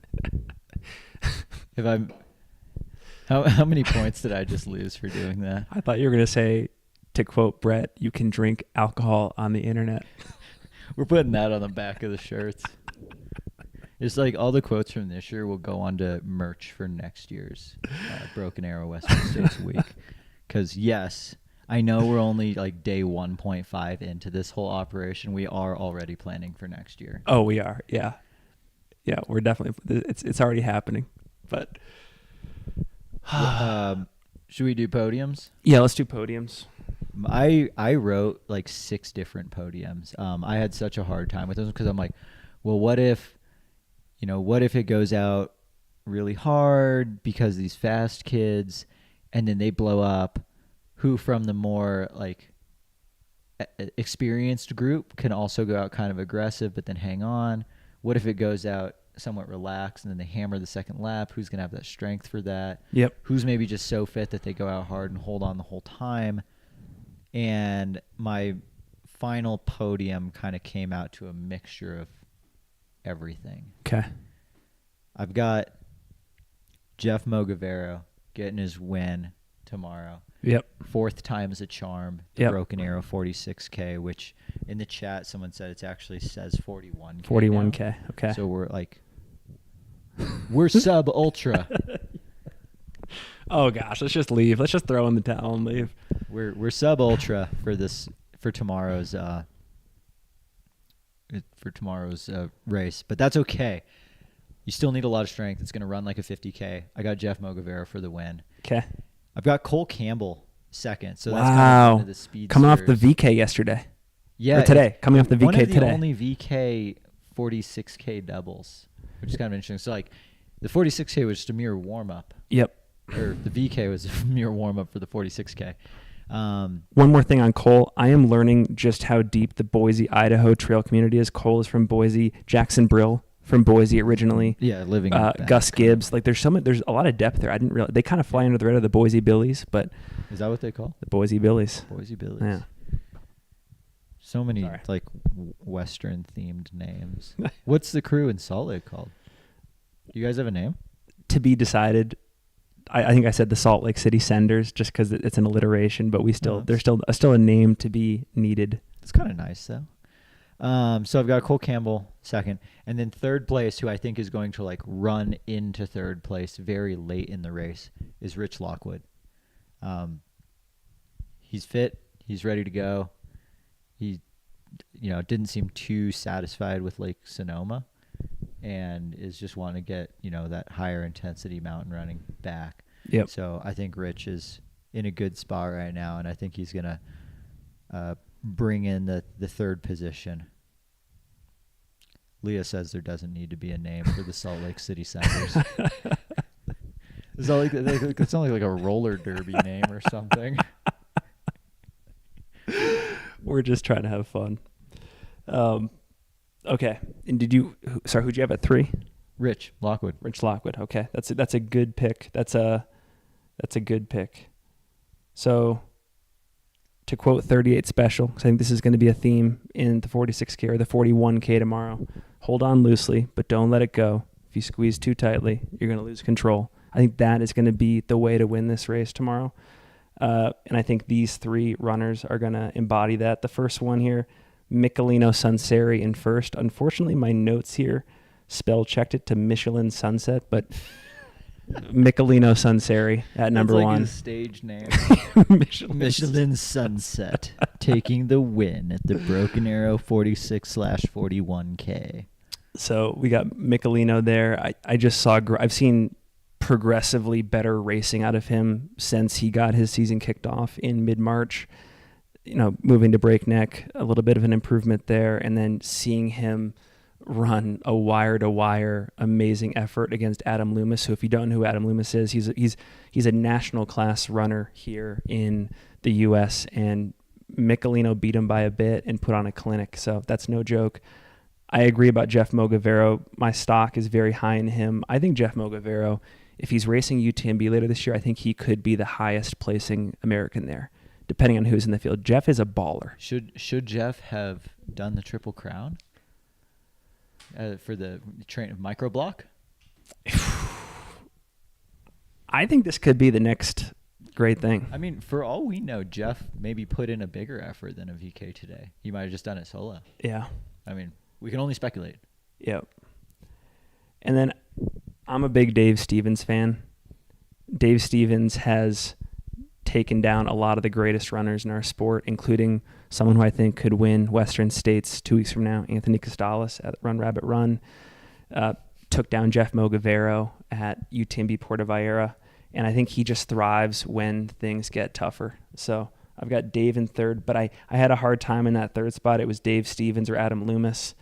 How many points did I just lose for doing that? I thought you were going to say, to quote Brett, you can drink alcohol on the internet. We're putting that on the back of the shirts. It's like all the quotes from this year will go on to merch for next year's Broken Arrow Western States Week. Because, yes, I know we're only like day 1.5 into this whole operation. We are already planning for next year. Oh, we are. Yeah. Yeah, we're definitely, it's already happening. But... should we do podiums? Yeah, let's do podiums. I wrote like 6 different podiums. I had such a hard time with those because I'm like, well, what if it goes out really hard because these fast kids, and then they blow up, who from the more like experienced group can also go out kind of aggressive but then hang on? What if it goes out somewhat relaxed and then they hammer the second lap? Who's going to have that strength for that? Yep. Who's maybe just so fit that they go out hard and hold on the whole time? And my final podium kind of came out to a mixture of everything. Okay. I've got Jeff Mogavero getting his win tomorrow. Yep. 4th time's a charm. Yep. Broken Arrow 46K, which in the chat someone said it actually says 41K. 41K. now. Okay. So we're sub ultra. Oh gosh, let's just leave. Let's just throw in the towel and leave. We're sub ultra for tomorrow's race, but that's okay. You still need a lot of strength. It's going to run like a 50K. I got Jeff Mogavero for the win. Okay. I've got Cole Campbell second. So that's wow. kind of the speed coming off the VK yesterday. Yeah. Or today. Coming off the VK one of the today. only VK 46K doubles, which is kind of interesting. So like the 46K was just a mere warm up. Yep. Or the VK was a mere warm up for the 46K. One more thing on Cole. I am learning just how deep the Boise, Idaho trail community is. Cole is from Boise. Jackson Brill from Boise originally. Yeah, living. Gus Gibbs. Like there's a lot of depth there. I didn't realize they kind of fly under the radar, the Boise Billies, but is that what they call the Boise Billies? Boise Billies. Yeah. So many like Western themed names. What's the crew in Salt Lake called? You guys have a name? To be decided. I think I said the Salt Lake City Senders just because it's an alliteration, but there's still a name to be needed. It's kind of nice though. So I've got Cole Campbell second, and then third place, who I think is going to like run into third place very late in the race, is Rich Lockwood. He's fit. He's ready to go. He, didn't seem too satisfied with Lake Sonoma, and is just wanting to get that higher intensity mountain running back. Yep. So I think Rich is in a good spot right now, and I think he's gonna bring in the third position. Leah says there doesn't need to be a name for the Salt Lake City Senders. It's only like a roller derby name or something. We're just trying to have fun. Okay. And who'd you have at 3? Rich Lockwood. Rich Lockwood. Okay. That's a good pick. That's a good pick. So to quote 38 Special, 'cause I think this is going to be a theme in the 46K or the 41K tomorrow. Hold on loosely, but don't let it go. If you squeeze too tightly, you're going to lose control. I think that is going to be the way to win this race tomorrow. And I think these 3 runners are going to embody that. The first one here, Michelino Sunseri in first. Unfortunately, my notes here spell checked it to Michelin Sunset, but Michelino Sunseri at number That's like 1. his stage name. Michelin Sunset taking the win at the Broken Arrow 46/41K. So we got Michelino there. I just saw I've seen progressively better racing out of him since he got his season kicked off in mid-March. Moving to breakneck, a little bit of an improvement there, and then seeing him run a wire-to-wire amazing effort against Adam Loomis, who, if you don't know who Adam Loomis is, he's a national class runner here in the U.S., and Michelino beat him by a bit and put on a clinic, so that's no joke. I agree about Jeff Mogavero. My stock is very high in him. I think Jeff Mogavero, if he's racing UTMB later this year, I think he could be the highest placing American there, depending on who's in the field. Jeff is a baller. Should Jeff have done the Triple Crown for the train of micro block? I think this could be the next great thing. I mean, for all we know, Jeff maybe put in a bigger effort than a VK today. He might have just done it solo. Yeah. I mean, we can only speculate. Yep. And then I'm a big Dave Stevens fan. Dave Stevens has taken down a lot of the greatest runners in our sport, including someone who I think could win Western States 2 weeks from now, Anthony Costales at Run Rabbit Run. Took down Jeff Mogavero at UTMB Puerto Vallarta, and I think he just thrives when things get tougher. So I've got Dave in third, but I had a hard time in that third spot. It was Dave Stevens or Adam Loomis,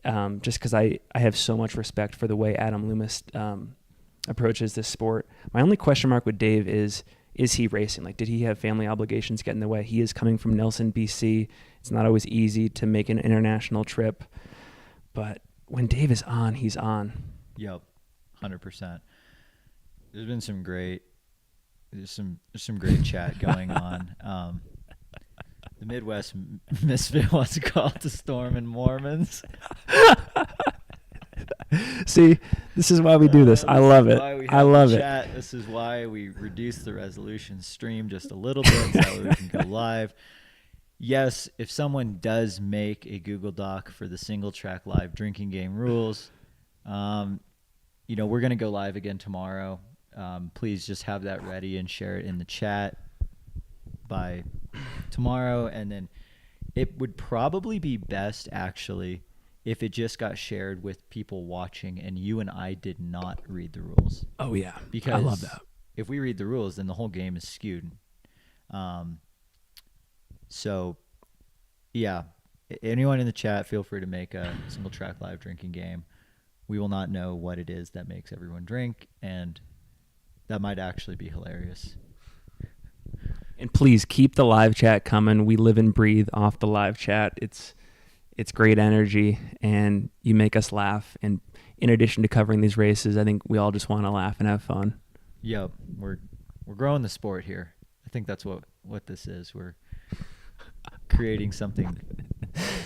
just because I have so much respect for the way Adam Loomis approaches this sport. My only question mark with Dave is he racing? Like, did he have family obligations get in the way? He is coming from Nelson, BC. It's not always easy to make an international trip, but when Dave is on, he's on. Yep, 100%. There's been some great chat going on. The Midwest Misfit wants to call it the Storm and Mormons. See, this is why we do this. I love it. I love it. Chat. This is why we reduce the resolution stream just a little bit so that we can go live. Yes, if someone does make a Google Doc for the single track live drinking game rules, we're going to go live again tomorrow. Please just have that ready and share it in the chat by tomorrow. And then it would probably be best, actually, if it just got shared with people watching and you and I did not read the rules. Oh, yeah. Because I love that. If we read the rules, then the whole game is skewed. So, yeah, anyone in the chat, feel free to make a single track live drinking game. We will not know what it is that makes everyone drink, and that might actually be hilarious. And please keep the live chat coming. We live and breathe off the live chat. It's great energy, and you make us laugh. And in addition to covering these races, I think we all just want to laugh and have fun. Yep, we're growing the sport here. I think that's what this is. We're creating something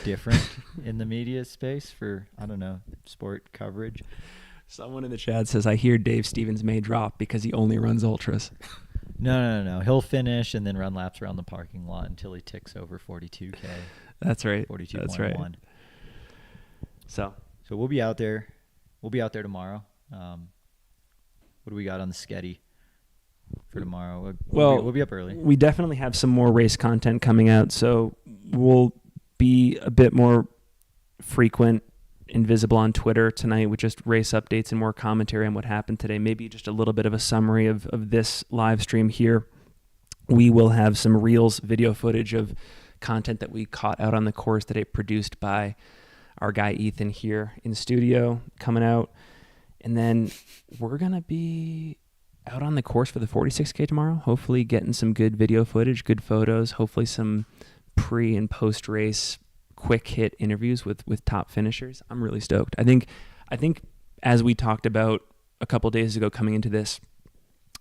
different in the media space for, I don't know, sport coverage. Someone in the chat says, I hear Dave Stevens may drop because he only runs ultras. No. He'll finish and then run laps around the parking lot until he ticks over 42K. That's right. 42.1. That's right. So we'll be out there. We'll be out there tomorrow. What do we got on the schedule for tomorrow? We'll be up early. We definitely have some more race content coming out, so we'll be a bit more frequent and visible on Twitter tonight with just race updates and more commentary on what happened today. Maybe just a little bit of a summary of this live stream here. We will have some Reels video footage of content that we caught out on the course today, produced by our guy Ethan here in studio, coming out. And then we're going to be out on the course for the 46K tomorrow, hopefully getting some good video footage, good photos, hopefully some pre and post race quick hit interviews with top finishers. I'm really stoked. I think as we talked about a couple days ago coming into this,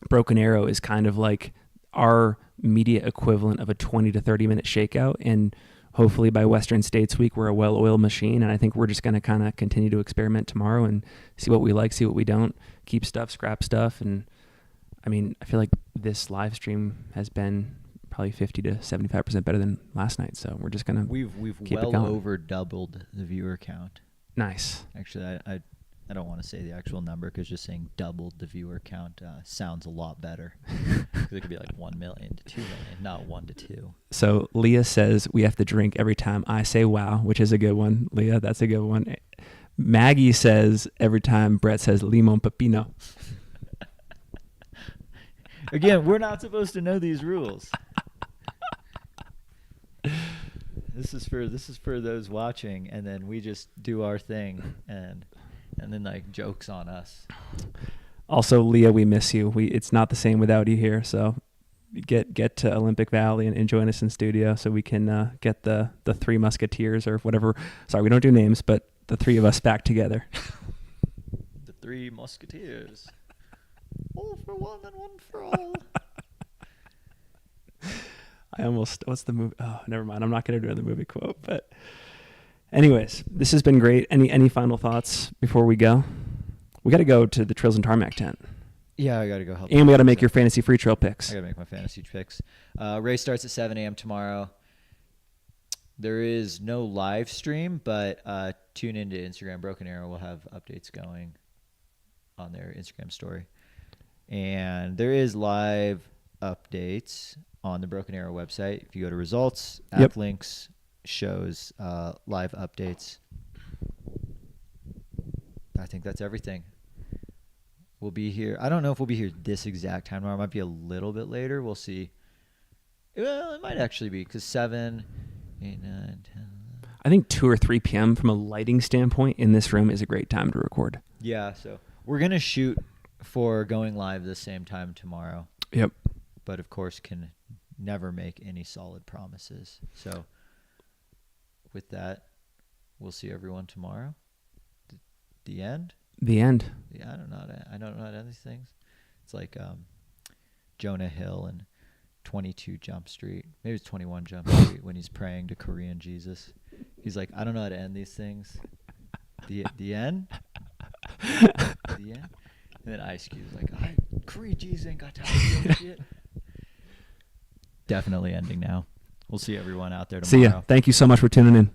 Broken Arrow is kind of like our media equivalent of a 20 to 30 minute shakeout, and hopefully by Western States Week we're a well-oiled machine, and I think we're just going to kind of continue to experiment tomorrow and see what we like, see what we don't, keep stuff, scrap stuff. And I mean, I feel like this live stream has been probably 50 to 75% better than last night, so we're just gonna we've keep well it going. over doubled the viewer count. Nice. Actually, I don't want to say the actual number because just saying doubled the viewer count sounds a lot better. Because it could be like 1 million to 2 million, not 1 to 2. So Leah says we have to drink every time I say wow, which is a good one. Leah, that's a good one. Maggie says every time Brett says limon pepino. Again, we're not supposed to know these rules. This is for those watching, and then we just do our thing, and then like jokes on us. Also, Leah, we miss you. It's not the same without you here. So get to Olympic Valley and join us in studio so we can get the Three Musketeers or whatever. Sorry, we don't do names, but the three of us back together. The Three Musketeers. All for one and one for all. What's the movie? Oh, never mind. I'm not going to do the movie quote. But anyways, this has been great. Any final thoughts before we go? We got to go to the Trails and Tarmac tent. Yeah, I got to go help. And we got to make your fantasy free trail picks. I got to make my fantasy picks. Race starts at 7 a.m. tomorrow. There is no live stream, but tune into Instagram. Broken Arrow will have updates going on their Instagram story. And there is live updates on the Broken Arrow website. If you go to results, app links, shows live updates. I think that's everything. We'll be here. I don't know if we'll be here this exact time tomorrow. It might be a little bit later. We'll see. Well, it might actually be because 7, 8, 9, 10. I think 2 or 3 p.m. from a lighting standpoint in this room is a great time to record. Yeah, so we're going to shoot for going live the same time tomorrow. Yep. But, of course, can never make any solid promises. So, with that, we'll see everyone tomorrow. The end? The end. Yeah, I don't know how to end these things. It's like Jonah Hill and 22 Jump Street. Maybe it's 21 Jump Street when he's praying to Korean Jesus. He's like, I don't know how to end these things. The end? The end. And then Ice Cube's like, Corey G's ain't got time to do shit. Definitely ending now. We'll see everyone out there tomorrow. See ya. Thank you so much for tuning in.